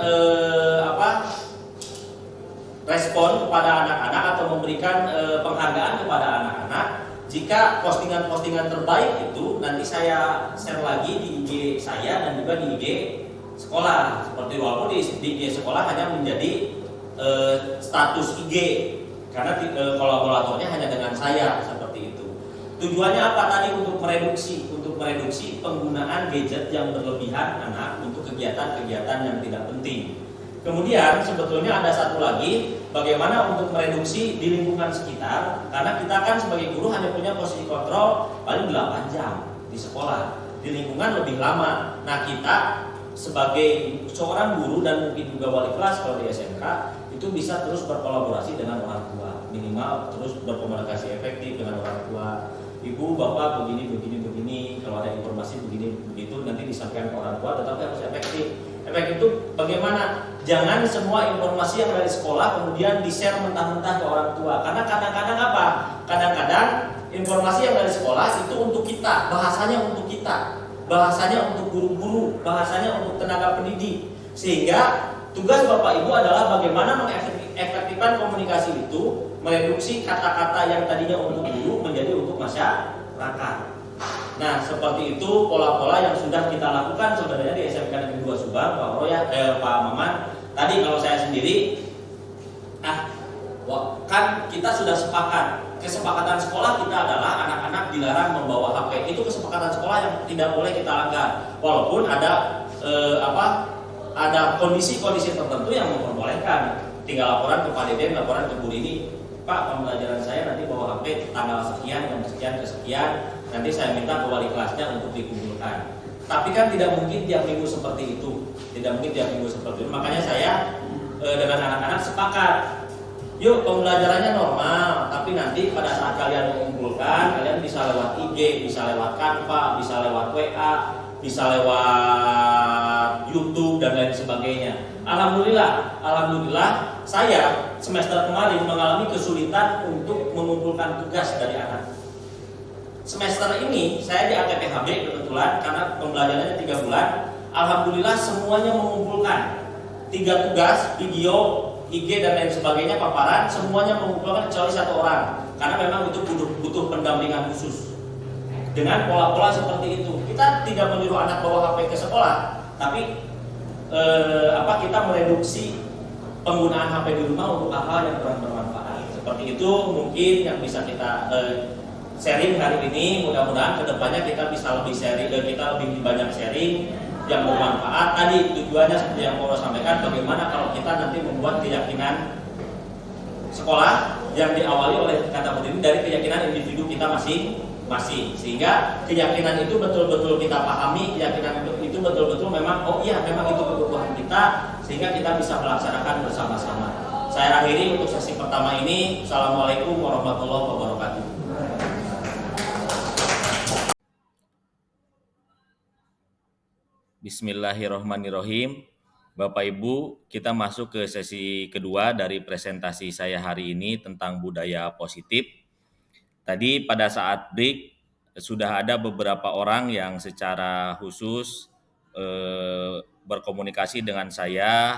respon kepada anak-anak atau memberikan penghargaan kepada anak-anak jika postingan-postingan terbaik itu nanti saya share lagi di IG saya dan juga di IG sekolah. Seperti walaupun di IG sekolah hanya menjadi status IG karena kolaboratornya hanya dengan saya seperti itu. Tujuannya apa tadi? Untuk mereduksi penggunaan gadget yang berlebihan anak untuk kegiatan-kegiatan yang tidak penting. Kemudian sebetulnya ada satu lagi, bagaimana untuk mereduksi di lingkungan sekitar, karena kita kan sebagai guru hanya punya posisi kontrol paling 8 jam di sekolah, di lingkungan lebih lama. Nah, kita sebagai seorang guru dan mungkin juga wali kelas kalau di SMK itu bisa terus berkolaborasi dengan orang tua, minimal terus berkomunikasi efektif dengan orang tua. Ibu, bapak begini, kalau ada informasi begini begitu nanti disampaikan ke orang tua, tetapi harus efektif. Efektif itu bagaimana? Jangan semua informasi yang dari sekolah kemudian di-share mentah-mentah ke orang tua. Karena kadang-kadang apa? Kadang-kadang informasi yang dari sekolah itu untuk kita, bahasanya untuk kita, bahasanya untuk guru-guru, bahasanya untuk tenaga pendidik. Sehingga tugas Bapak Ibu adalah bagaimana mengefektifkan komunikasi itu, mereduksi kata-kata yang tadinya untuk guru menjadi untuk masyarakat. Nah, seperti itu pola-pola yang sudah kita lakukan sebenarnya di SMK Negeri 2 Subang, Pak Roya, Pak Maman. Tadi kalau saya sendiri, kan kita sudah sepakat. Kesepakatan sekolah kita adalah anak-anak dilarang membawa HP. Itu kesepakatan sekolah yang tidak boleh kita langgar. Walaupun ada ada kondisi-kondisi tertentu yang memperbolehkan. Tinggal laporan ke Pak Deden, laporan ke Bu Rini, Pak, pembelajaran saya nanti bawa HP tanggal sekian, jam sekian ke sekian. Nanti saya minta ke wali kelasnya untuk dikumpulkan. Tapi kan tidak mungkin tiap minggu seperti itu. Makanya saya dengan anak-anak sepakat. Yuk, pembelajarannya normal, tapi nanti pada saat kalian mengumpulkan, kalian bisa lewat IG, bisa lewat Canva, bisa lewat WA, bisa lewat YouTube dan lain sebagainya. Alhamdulillah, saya semester kemarin mengalami kesulitan untuk mengumpulkan tugas dari anak. Semester ini saya di ATPHB kebetulan karena pembelajarannya 3 bulan. Alhamdulillah semuanya mengumpulkan 3 tugas, video, IG dan lain sebagainya, paparan, semuanya mengumpulkan kecuali 1 orang. Karena memang itu butuh pendampingan khusus. Dengan pola-pola seperti itu, kita tidak menyuruh anak bawa HP ke sekolah, tapi kita mereduksi penggunaan HP di rumah untuk hal-hal yang kurang bermanfaat. Seperti itu mungkin yang bisa kita sharing hari ini. Mudah-mudahan kedepannya kita bisa lebih sharing, kita lebih banyak sharing yang bermanfaat. Tadi tujuannya seperti yang Poro sampaikan, bagaimana kalau kita nanti membuat keyakinan sekolah yang diawali oleh kata berdiri dari keyakinan individu kita masing-masing, sehingga keyakinan itu betul-betul kita pahami, keyakinan itu betul-betul memang memang itu kebutuhan kita, sehingga kita bisa melaksanakan bersama-sama. Saya akhiri untuk sesi pertama ini. Assalamualaikum warahmatullahi wabarakatuh. Bismillahirrahmanirrahim. Bapak Ibu, kita masuk ke sesi kedua dari presentasi saya hari ini tentang budaya positif. Tadi pada saat break sudah ada beberapa orang yang secara khusus berkomunikasi dengan saya,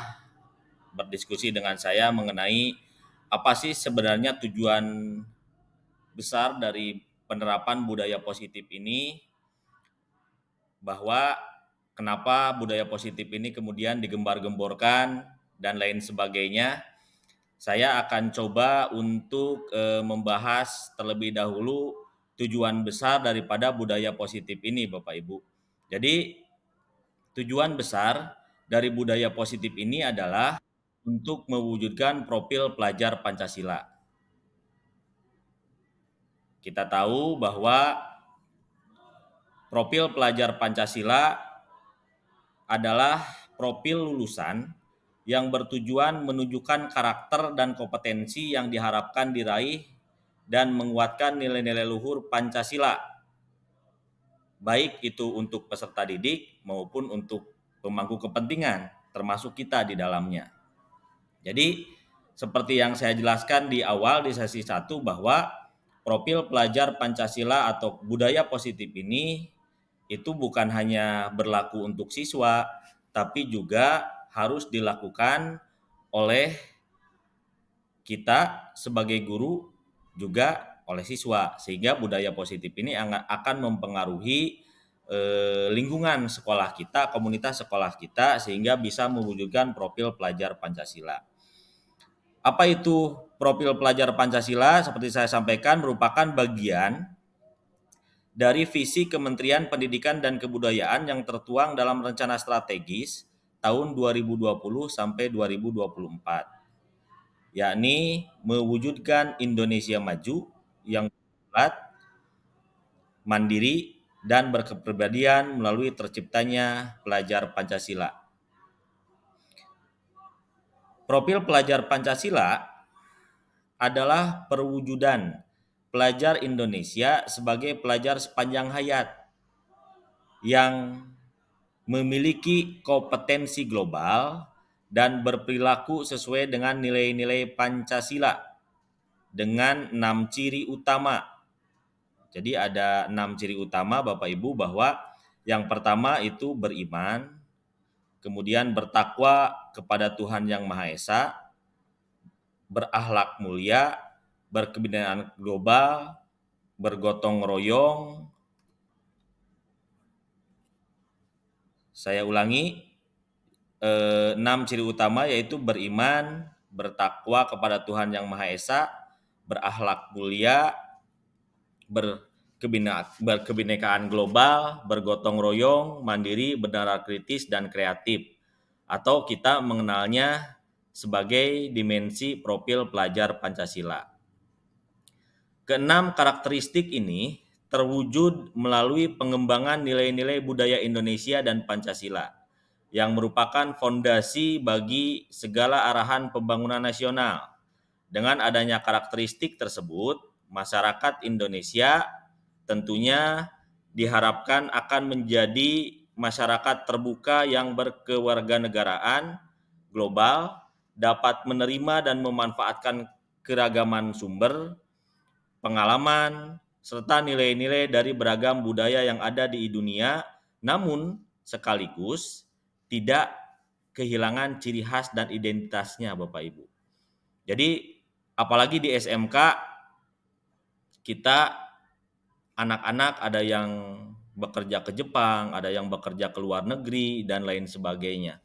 berdiskusi dengan saya mengenai apa sih sebenarnya tujuan besar dari penerapan budaya positif ini, bahwa kenapa budaya positif ini kemudian digembar-gemborkan dan lain sebagainya. Saya akan coba untuk membahas terlebih dahulu tujuan besar daripada budaya positif ini, Bapak Ibu. Jadi tujuan besar dari budaya positif ini adalah untuk mewujudkan profil pelajar Pancasila. Kita tahu bahwa profil pelajar Pancasila adalah profil lulusan yang bertujuan menunjukkan karakter dan kompetensi yang diharapkan diraih dan menguatkan nilai-nilai luhur Pancasila, baik itu untuk peserta didik maupun untuk pemangku kepentingan, termasuk kita di dalamnya. Jadi, seperti yang saya jelaskan di awal di sesi 1, bahwa profil pelajar Pancasila atau budaya positif ini itu bukan hanya berlaku untuk siswa, tapi juga harus dilakukan oleh kita sebagai guru juga oleh siswa, sehingga budaya positif ini akan mempengaruhi lingkungan sekolah kita, komunitas sekolah kita, sehingga bisa mewujudkan profil pelajar Pancasila. Apa itu profil pelajar Pancasila? Seperti saya sampaikan, merupakan bagian dari visi Kementerian Pendidikan dan Kebudayaan yang tertuang dalam rencana strategis tahun 2020 sampai 2024, yakni mewujudkan Indonesia maju yang kuat, mandiri, dan berkepribadian melalui terciptanya pelajar Pancasila. Profil pelajar Pancasila adalah perwujudan pelajar Indonesia sebagai pelajar sepanjang hayat yang memiliki kompetensi global dan berperilaku sesuai dengan nilai-nilai Pancasila dengan 6 ciri utama. Jadi ada 6 ciri utama Bapak Ibu, bahwa yang pertama itu beriman, kemudian bertakwa kepada Tuhan Yang Maha Esa, berakhlak mulia, berkebudayaan global, bergotong royong. Saya ulangi, 6 ciri utama yaitu beriman, bertakwa kepada Tuhan Yang Maha Esa, berakhlak mulia, berkebinekaan global, bergotong royong, mandiri, bernalar kritis, dan kreatif. Atau kita mengenalnya sebagai dimensi profil pelajar Pancasila. Keenam karakteristik ini terwujud melalui pengembangan nilai-nilai budaya Indonesia dan Pancasila yang merupakan fondasi bagi segala arahan pembangunan nasional. Dengan adanya karakteristik tersebut, masyarakat Indonesia tentunya diharapkan akan menjadi masyarakat terbuka yang berkewarganegaraan global, dapat menerima dan memanfaatkan keragaman sumber, pengalaman, serta nilai-nilai dari beragam budaya yang ada di dunia, namun sekaligus tidak kehilangan ciri khas dan identitasnya Bapak Ibu. Jadi apalagi di SMK kita anak-anak ada yang bekerja ke Jepang, ada yang bekerja ke luar negeri, dan lain sebagainya.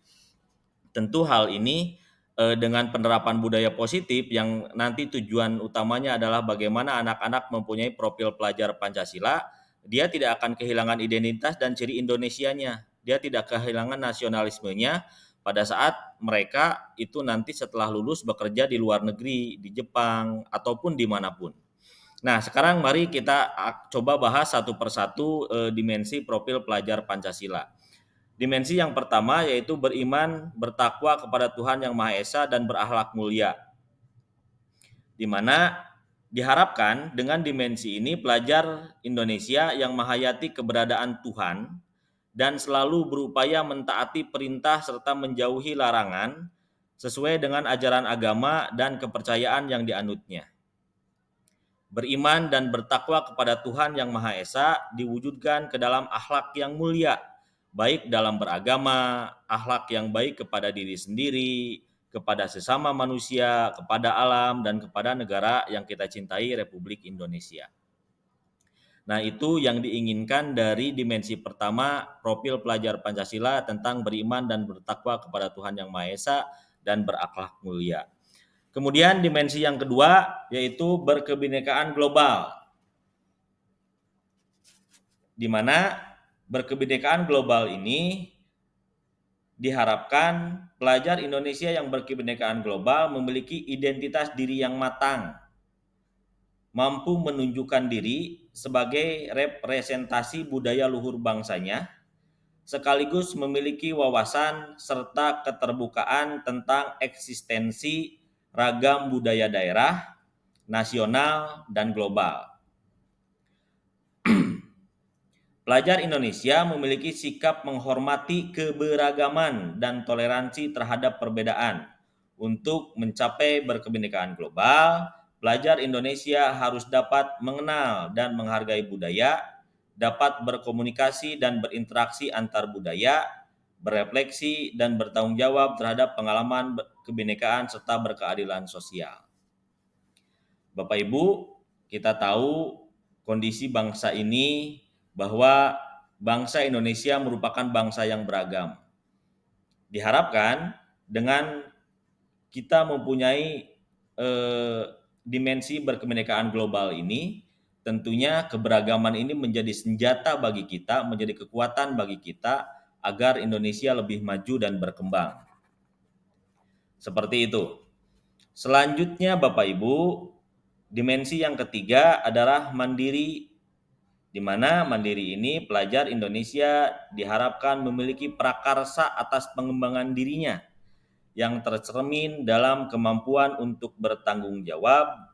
Tentu hal ini dengan penerapan budaya positif yang nanti tujuan utamanya adalah bagaimana anak-anak mempunyai profil pelajar Pancasila, dia tidak akan kehilangan identitas dan ciri Indonesianya, dia tidak kehilangan nasionalismenya pada saat mereka itu nanti setelah lulus bekerja di luar negeri, di Jepang, ataupun dimanapun. Nah, sekarang mari kita coba bahas satu persatu dimensi profil pelajar Pancasila. Dimensi yang pertama yaitu beriman, bertakwa kepada Tuhan Yang Maha Esa, dan berakhlak mulia. Di mana diharapkan dengan dimensi ini pelajar Indonesia yang menghayati keberadaan Tuhan dan selalu berupaya mentaati perintah serta menjauhi larangan sesuai dengan ajaran agama dan kepercayaan yang dianutnya. Beriman dan bertakwa kepada Tuhan Yang Maha Esa diwujudkan ke dalam akhlak yang mulia, baik dalam beragama, akhlak yang baik kepada diri sendiri, kepada sesama manusia, kepada alam, dan kepada negara yang kita cintai, Republik Indonesia. Nah, itu yang diinginkan dari dimensi pertama profil pelajar Pancasila tentang beriman dan bertakwa kepada Tuhan Yang Maha Esa dan berakhlak mulia. Kemudian dimensi yang kedua yaitu berkebinekaan global, di mana berkebinekaan global ini diharapkan pelajar Indonesia yang berkebinekaan global memiliki identitas diri yang matang, mampu menunjukkan diri sebagai representasi budaya luhur bangsanya, sekaligus memiliki wawasan serta keterbukaan tentang eksistensi ragam budaya daerah, nasional, dan global. Pelajar Indonesia memiliki sikap menghormati keberagaman dan toleransi terhadap perbedaan. Untuk mencapai berkebinekaan global, pelajar Indonesia harus dapat mengenal dan menghargai budaya, dapat berkomunikasi dan berinteraksi antar budaya, berefleksi dan bertanggung jawab terhadap pengalaman kebinekaan serta berkeadilan sosial. Bapak Ibu, kita tahu kondisi bangsa ini bahwa bangsa Indonesia merupakan bangsa yang beragam. Diharapkan dengan kita mempunyai dimensi berkebinekaan global ini, tentunya keberagaman ini menjadi senjata bagi kita, menjadi kekuatan bagi kita agar Indonesia lebih maju dan berkembang. Seperti itu. Selanjutnya Bapak Ibu, dimensi yang ketiga adalah mandiri, di mana mandiri ini pelajar Indonesia diharapkan memiliki prakarsa atas pengembangan dirinya yang tercermin dalam kemampuan untuk bertanggung jawab,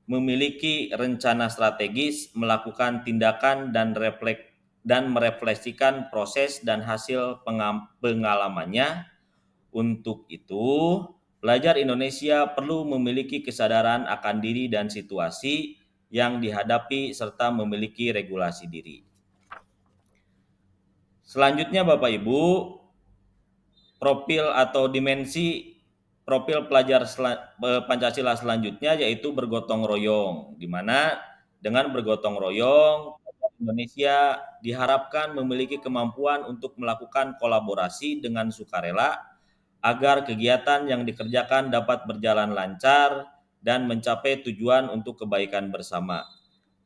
memiliki rencana strategis, melakukan tindakan dan merefleksikan proses dan hasil pengalamannya. Untuk itu, pelajar Indonesia perlu memiliki kesadaran akan diri dan situasi yang dihadapi serta memiliki regulasi diri. Selanjutnya Bapak Ibu, profil atau dimensi profil pelajar Pancasila selanjutnya yaitu bergotong royong, di mana dengan bergotong royong Indonesia diharapkan memiliki kemampuan untuk melakukan kolaborasi dengan sukarela agar kegiatan yang dikerjakan dapat berjalan lancar dan mencapai tujuan untuk kebaikan bersama.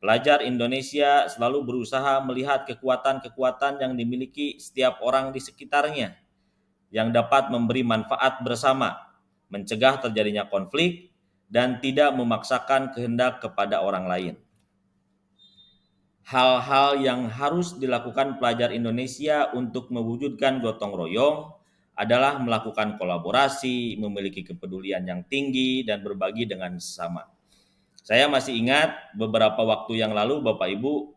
Pelajar Indonesia selalu berusaha melihat kekuatan-kekuatan yang dimiliki setiap orang di sekitarnya yang dapat memberi manfaat bersama, mencegah terjadinya konflik, dan tidak memaksakan kehendak kepada orang lain. Hal-hal yang harus dilakukan pelajar Indonesia untuk mewujudkan gotong royong adalah melakukan kolaborasi, memiliki kepedulian yang tinggi, dan berbagi dengan sesama. Saya masih ingat beberapa waktu yang lalu Bapak Ibu,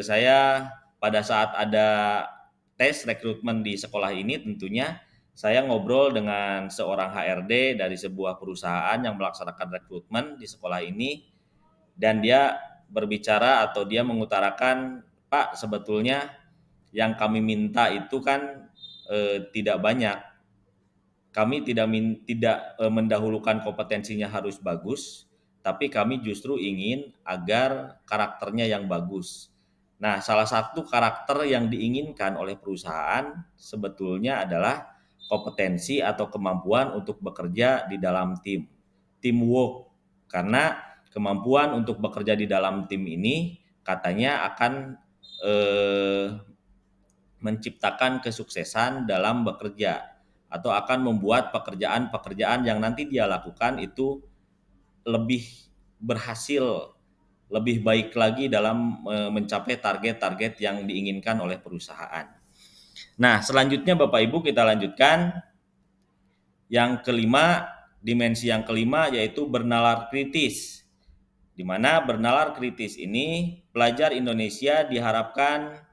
saya pada saat ada tes rekrutmen di sekolah ini tentunya saya ngobrol dengan seorang HRD dari sebuah perusahaan yang melaksanakan rekrutmen di sekolah ini, dan dia berbicara atau dia mengutarakan, Pak, sebetulnya yang kami minta itu kan tidak banyak. Kami tidak mendahulukan kompetensinya harus bagus, tapi kami justru ingin agar karakternya yang bagus. Nah, salah satu karakter yang diinginkan oleh perusahaan sebetulnya adalah kompetensi atau kemampuan untuk bekerja di dalam tim, teamwork. Karena kemampuan untuk bekerja di dalam tim ini katanya akan menciptakan kesuksesan dalam bekerja atau akan membuat pekerjaan-pekerjaan yang nanti dia lakukan itu lebih berhasil, lebih baik lagi dalam mencapai target-target yang diinginkan oleh perusahaan. Nah, selanjutnya Bapak Ibu kita lanjutkan. Yang kelima, dimensi yang kelima yaitu bernalar kritis. Di mana bernalar kritis ini pelajar Indonesia diharapkan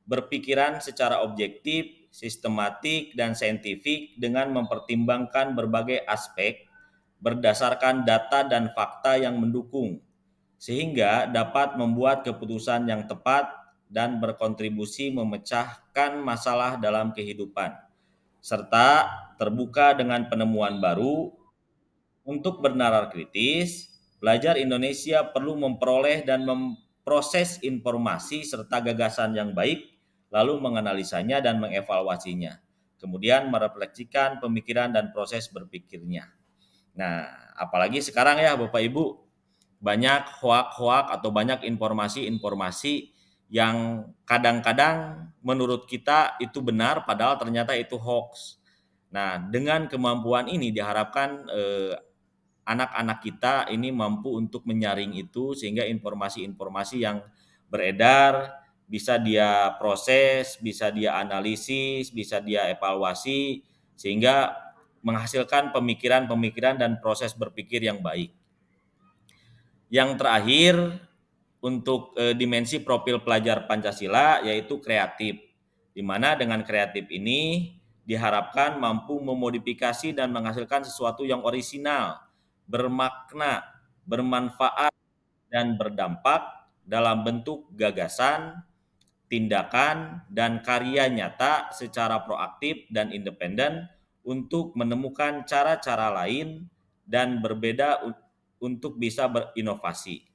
berpikiran secara objektif, sistematik, dan saintifik dengan mempertimbangkan berbagai aspek berdasarkan data dan fakta yang mendukung, sehingga dapat membuat keputusan yang tepat dan berkontribusi memecahkan masalah dalam kehidupan, serta terbuka dengan penemuan baru. Untuk bernalar kritis, pelajar Indonesia perlu memperoleh dan memproses informasi serta gagasan yang baik, lalu menganalisanya dan mengevaluasinya, kemudian merefleksikan pemikiran dan proses berpikirnya. Nah, apalagi sekarang ya Bapak Ibu, banyak hoak-hoak atau banyak informasi-informasi yang kadang-kadang menurut kita itu benar padahal ternyata itu hoax. Nah, dengan kemampuan ini diharapkan anak-anak kita ini mampu untuk menyaring itu sehingga informasi-informasi yang beredar bisa dia proses, bisa dia analisis, bisa dia evaluasi sehingga menghasilkan pemikiran-pemikiran dan proses berpikir yang baik. Yang terakhir untuk dimensi profil pelajar Pancasila yaitu kreatif, di mana dengan kreatif ini diharapkan mampu memodifikasi dan menghasilkan sesuatu yang orisinal, bermakna, bermanfaat, dan berdampak dalam bentuk gagasan, tindakan, dan karya nyata secara proaktif dan independen untuk menemukan cara-cara lain dan berbeda untuk bisa berinovasi.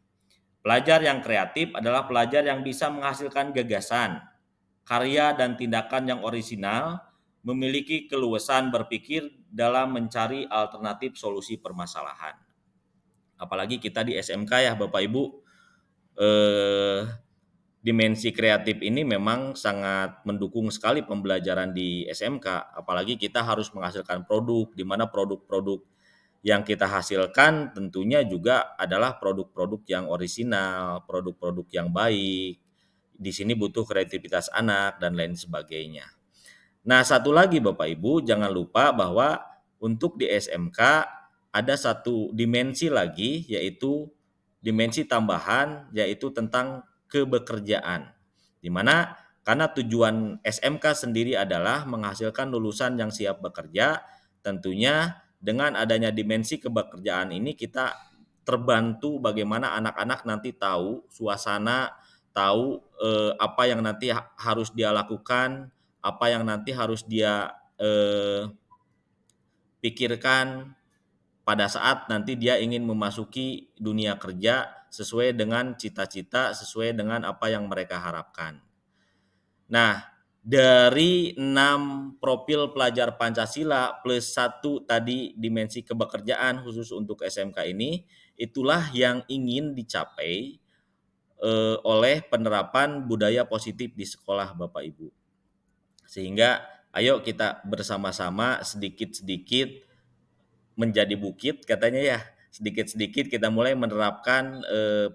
Pelajar yang kreatif adalah pelajar yang bisa menghasilkan gagasan, karya dan tindakan yang orisinal, memiliki keluasan berpikir dalam mencari alternatif solusi permasalahan. Apalagi kita di SMK ya Bapak Ibu, dimensi kreatif ini memang sangat mendukung sekali pembelajaran di SMK, apalagi kita harus menghasilkan produk, di mana produk-produk yang kita hasilkan tentunya juga adalah produk-produk yang orisinal, produk-produk yang baik. Di sini butuh kreativitas anak dan lain sebagainya. Nah, satu lagi Bapak Ibu, jangan lupa bahwa untuk di SMK ada satu dimensi lagi, yaitu dimensi tambahan, yaitu tentang kebekerjaan. Di mana karena tujuan SMK sendiri adalah menghasilkan lulusan yang siap bekerja, tentunya dengan adanya dimensi kebekerjaan ini kita terbantu bagaimana anak-anak nanti tahu suasana, tahu apa yang nanti harus dia lakukan, apa yang nanti harus dia pikirkan pada saat nanti dia ingin memasuki dunia kerja sesuai dengan cita-cita, sesuai dengan apa yang mereka harapkan. Nah, dari 6 profil pelajar Pancasila plus 1 tadi dimensi kebekerjaan khusus untuk SMK ini, itulah yang ingin dicapai oleh penerapan budaya positif di sekolah Bapak Ibu. Sehingga ayo kita bersama-sama sedikit-sedikit menjadi bukit katanya ya, sedikit-sedikit kita mulai menerapkan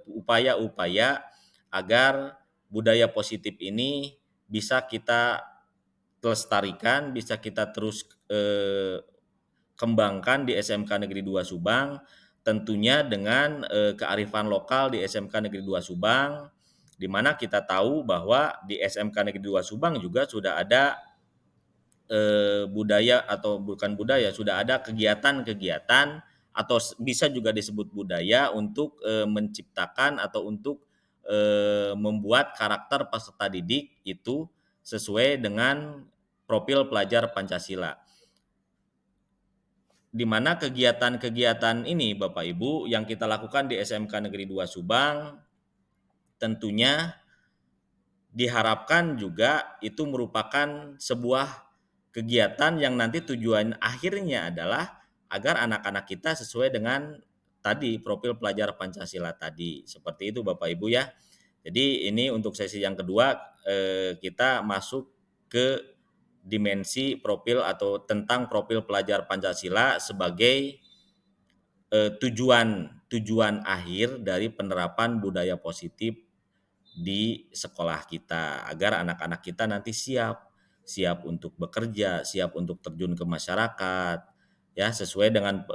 upaya-upaya agar budaya positif ini bisa kita lestarikan, bisa kita terus kembangkan di SMK Negeri 2 Subang, tentunya dengan kearifan lokal di SMK Negeri 2 Subang, di mana kita tahu bahwa di SMK Negeri 2 Subang juga sudah ada budaya atau bukan budaya, sudah ada kegiatan-kegiatan atau bisa juga disebut budaya untuk menciptakan atau untuk membuat karakter peserta didik itu sesuai dengan profil pelajar Pancasila. Di mana kegiatan-kegiatan ini Bapak Ibu yang kita lakukan di SMK Negeri 2 Subang tentunya diharapkan juga itu merupakan sebuah kegiatan yang nanti tujuan akhirnya adalah agar anak-anak kita sesuai dengan tadi profil pelajar Pancasila tadi. Seperti itu Bapak Ibu ya. Jadi ini untuk sesi yang kedua kita masuk ke dimensi profil atau tentang profil pelajar Pancasila sebagai tujuan akhir dari penerapan budaya positif di sekolah kita agar anak-anak kita nanti siap untuk bekerja, siap untuk terjun ke masyarakat, ya sesuai dengan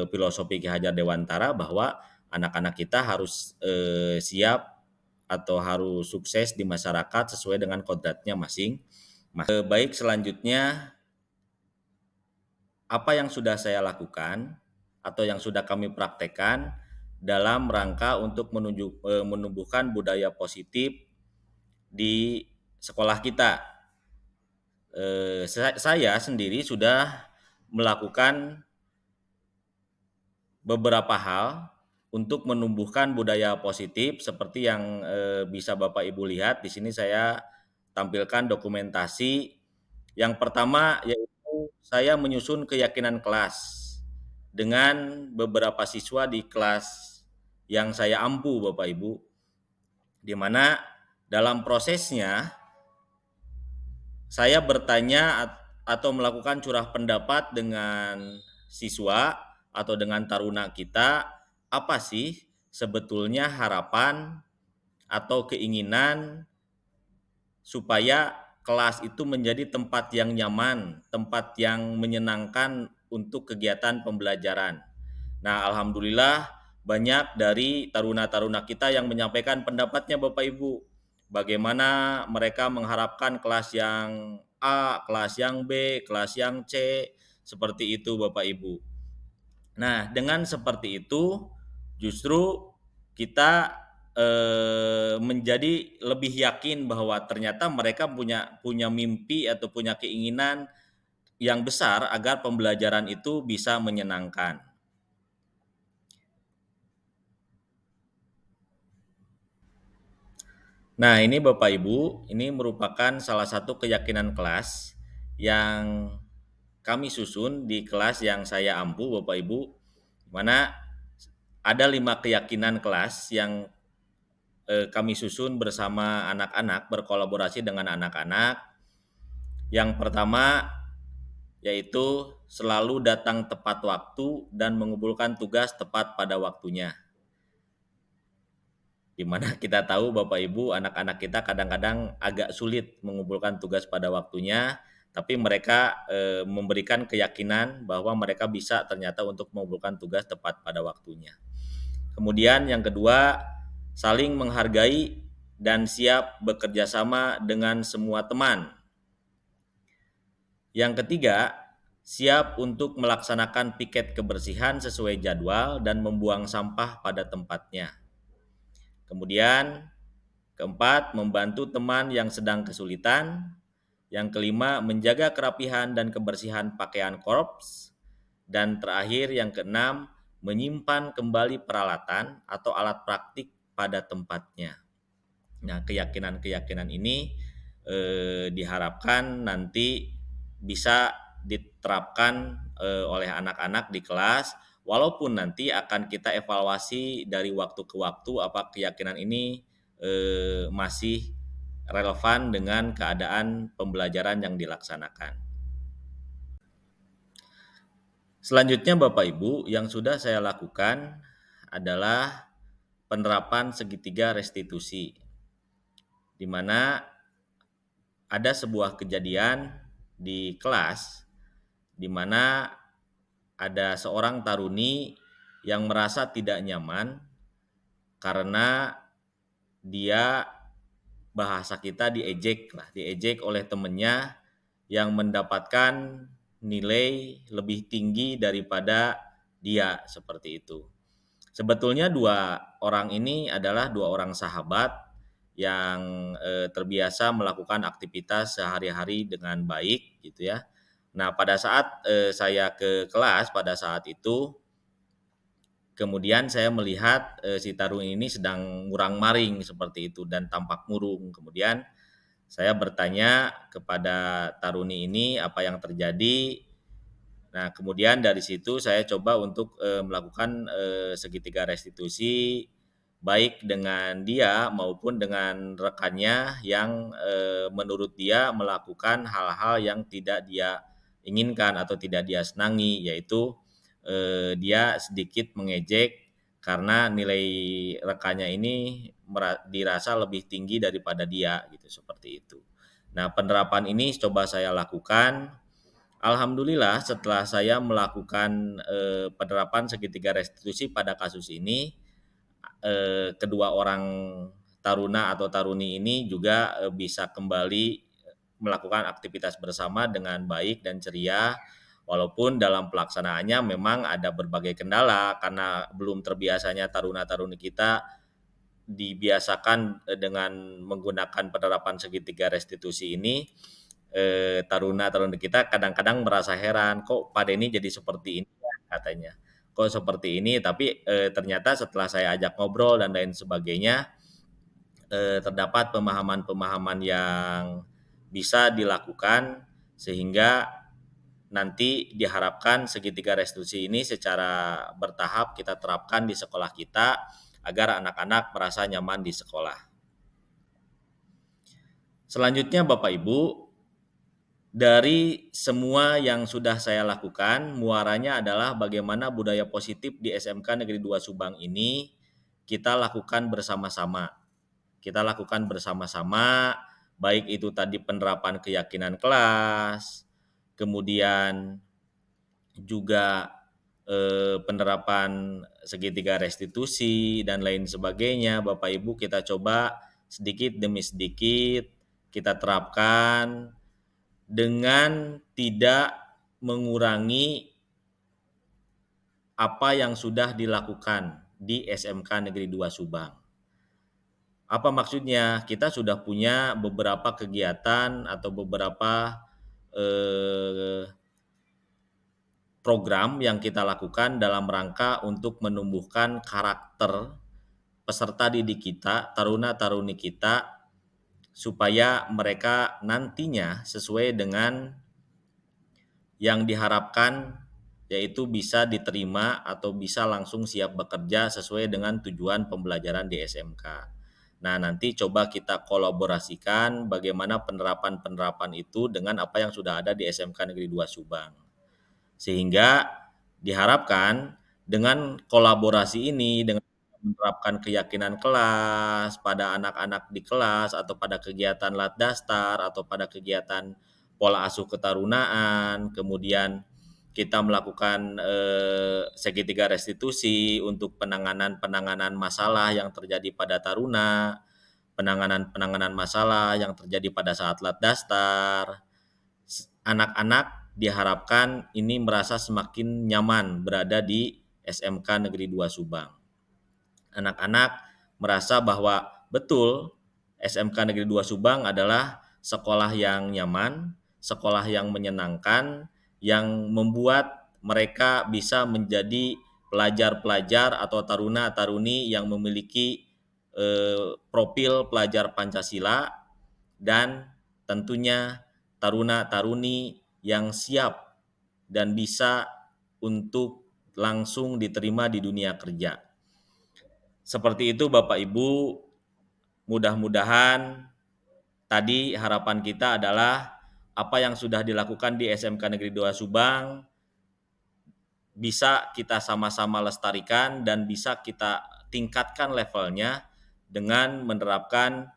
filosofi Ki Hajar Dewantara bahwa anak-anak kita harus siap atau harus sukses di masyarakat sesuai dengan kodratnya masing. Baik, selanjutnya apa yang sudah saya lakukan atau yang sudah kami praktekkan dalam rangka untuk menumbuhkan budaya positif di sekolah kita. Saya sendiri sudah melakukan beberapa hal untuk menumbuhkan budaya positif seperti yang bisa Bapak Ibu lihat di sini saya tampilkan dokumentasi. Yang pertama yaitu saya menyusun keyakinan kelas dengan beberapa siswa di kelas yang saya ampu Bapak Ibu, di mana dalam prosesnya saya bertanya atau melakukan curah pendapat dengan siswa atau dengan taruna kita, apa sih sebetulnya harapan atau keinginan supaya kelas itu menjadi tempat yang nyaman, tempat yang menyenangkan untuk kegiatan pembelajaran. Nah, alhamdulillah banyak dari taruna-taruna kita yang menyampaikan pendapatnya Bapak Ibu. Bagaimana mereka mengharapkan kelas yang A, kelas yang B, kelas yang C, seperti itu Bapak Ibu. Nah, dengan seperti itu justru kita menjadi lebih yakin bahwa ternyata mereka punya mimpi atau punya keinginan yang besar agar pembelajaran itu bisa menyenangkan. Nah, ini Bapak Ibu, ini merupakan salah satu keyakinan kelas yang kami susun di kelas yang saya ampu Bapak Ibu, di mana ada 5 keyakinan kelas yang kami susun bersama anak-anak, berkolaborasi dengan anak-anak. Yang pertama yaitu selalu datang tepat waktu dan mengumpulkan tugas tepat pada waktunya. Di mana kita tahu Bapak Ibu, anak-anak kita kadang-kadang agak sulit mengumpulkan tugas pada waktunya, tapi mereka memberikan keyakinan bahwa mereka bisa ternyata untuk mengumpulkan tugas tepat pada waktunya. Kemudian yang kedua, saling menghargai dan siap bekerja sama dengan semua teman. Yang ketiga, siap untuk melaksanakan piket kebersihan sesuai jadwal dan membuang sampah pada tempatnya. Kemudian, keempat, membantu teman yang sedang kesulitan. Yang kelima, menjaga kerapihan dan kebersihan pakaian korps. Dan terakhir, yang keenam, menyimpan kembali peralatan atau alat praktik pada tempatnya. Nah, keyakinan-keyakinan ini diharapkan nanti bisa diterapkan oleh anak-anak di kelas, walaupun nanti akan kita evaluasi dari waktu ke waktu apa keyakinan ini masih relevan dengan keadaan pembelajaran yang dilaksanakan. Selanjutnya Bapak Ibu, yang sudah saya lakukan adalah penerapan segitiga restitusi, di mana ada sebuah kejadian di kelas di mana ada seorang taruni yang merasa tidak nyaman karena dia bahasa kita diejek oleh temannya yang mendapatkan nilai lebih tinggi daripada dia seperti itu. Sebetulnya dua orang ini adalah dua orang sahabat yang terbiasa melakukan aktivitas sehari-hari dengan baik gitu ya. Nah, pada saat saya ke kelas pada saat itu, kemudian saya melihat si taruni ini sedang murang-maring seperti itu dan tampak murung. Kemudian saya bertanya kepada taruni ini apa yang terjadi. Nah, kemudian dari situ saya coba untuk melakukan segitiga restitusi baik dengan dia maupun dengan rekannya yang menurut dia melakukan hal-hal yang tidak dia inginkan atau tidak dia senangi, yaitu dia sedikit mengejek karena nilai rekannya ini dirasa lebih tinggi daripada dia gitu seperti itu. Nah, penerapan ini coba saya lakukan. Alhamdulillah setelah saya melakukan penerapan segitiga restitusi pada kasus ini, kedua orang taruna atau taruni ini juga bisa kembali melakukan aktivitas bersama dengan baik dan ceria, walaupun dalam pelaksanaannya memang ada berbagai kendala karena belum terbiasanya taruna-taruni kita dibiasakan dengan menggunakan penerapan segitiga restitusi ini. Taruna-taruna kita kadang-kadang merasa heran, kok Pak Denny jadi seperti ini ya katanya. Kok seperti ini, tapi ternyata setelah saya ajak ngobrol dan lain sebagainya, terdapat pemahaman-pemahaman yang bisa dilakukan sehingga nanti diharapkan segitiga restitusi ini secara bertahap kita terapkan di sekolah kita agar anak-anak merasa nyaman di sekolah. Selanjutnya Bapak Ibu, dari semua yang sudah saya lakukan, muaranya adalah bagaimana budaya positif di SMK Negeri 2 Subang ini kita lakukan bersama-sama. Kita lakukan bersama-sama, baik itu tadi penerapan keyakinan kelas, kemudian juga penerapan segitiga restitusi dan lain sebagainya. Bapak Ibu kita coba sedikit demi sedikit kita terapkan dengan tidak mengurangi apa yang sudah dilakukan di SMK Negeri 2 Subang. Apa maksudnya? Kita sudah punya beberapa kegiatan atau beberapa program yang kita lakukan dalam rangka untuk menumbuhkan karakter peserta didik kita, taruna-taruni kita supaya mereka nantinya sesuai dengan yang diharapkan, yaitu bisa diterima atau bisa langsung siap bekerja sesuai dengan tujuan pembelajaran di SMK. Nah, nanti coba kita kolaborasikan bagaimana penerapan-penerapan itu dengan apa yang sudah ada di SMK Negeri 2 Subang. Sehingga diharapkan dengan kolaborasi ini, dengan menerapkan keyakinan kelas pada anak-anak di kelas atau pada kegiatan Latdastar atau pada kegiatan pola asuh ketarunaan, kemudian kita melakukan segitiga restitusi untuk penanganan masalah yang terjadi pada taruna, penanganan masalah yang terjadi pada saat Latdastar. Anak-anak diharapkan ini merasa semakin nyaman berada di SMK Negeri 2 Subang. Anak-anak merasa bahwa betul SMK Negeri 2 Subang adalah sekolah yang nyaman, sekolah yang menyenangkan, yang membuat mereka bisa menjadi pelajar-pelajar atau taruna-taruni yang memiliki profil pelajar Pancasila dan tentunya taruna-taruni yang siap dan bisa untuk langsung diterima di dunia kerja. Seperti itu Bapak Ibu, mudah-mudahan tadi harapan kita adalah apa yang sudah dilakukan di SMK Negeri 2 Subang bisa kita sama-sama lestarikan dan bisa kita tingkatkan levelnya dengan menerapkan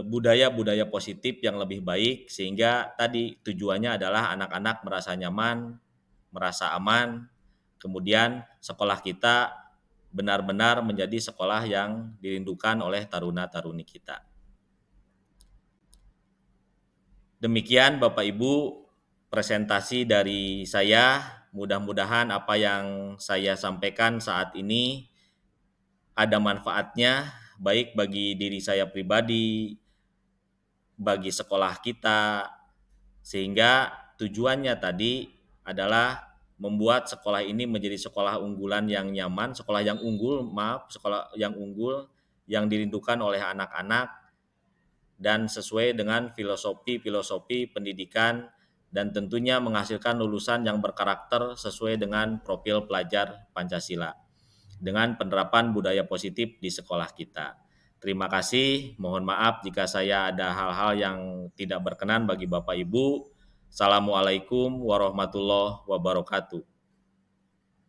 budaya-budaya positif yang lebih baik, sehingga tadi tujuannya adalah anak-anak merasa nyaman, merasa aman, kemudian sekolah kita benar-benar menjadi sekolah yang dirindukan oleh taruna-taruni kita. Demikian Bapak Ibu presentasi dari saya, mudah-mudahan apa yang saya sampaikan saat ini ada manfaatnya, baik bagi diri saya pribadi, bagi sekolah kita, sehingga tujuannya tadi adalah membuat sekolah ini menjadi sekolah unggulan yang nyaman, sekolah yang unggul yang dirindukan oleh anak-anak dan sesuai dengan filosofi pendidikan dan tentunya menghasilkan lulusan yang berkarakter sesuai dengan profil pelajar Pancasila dengan penerapan budaya positif di sekolah kita. Terima kasih, mohon maaf jika saya ada hal-hal yang tidak berkenan bagi Bapak Ibu. Assalamualaikum warahmatullahi wabarakatuh.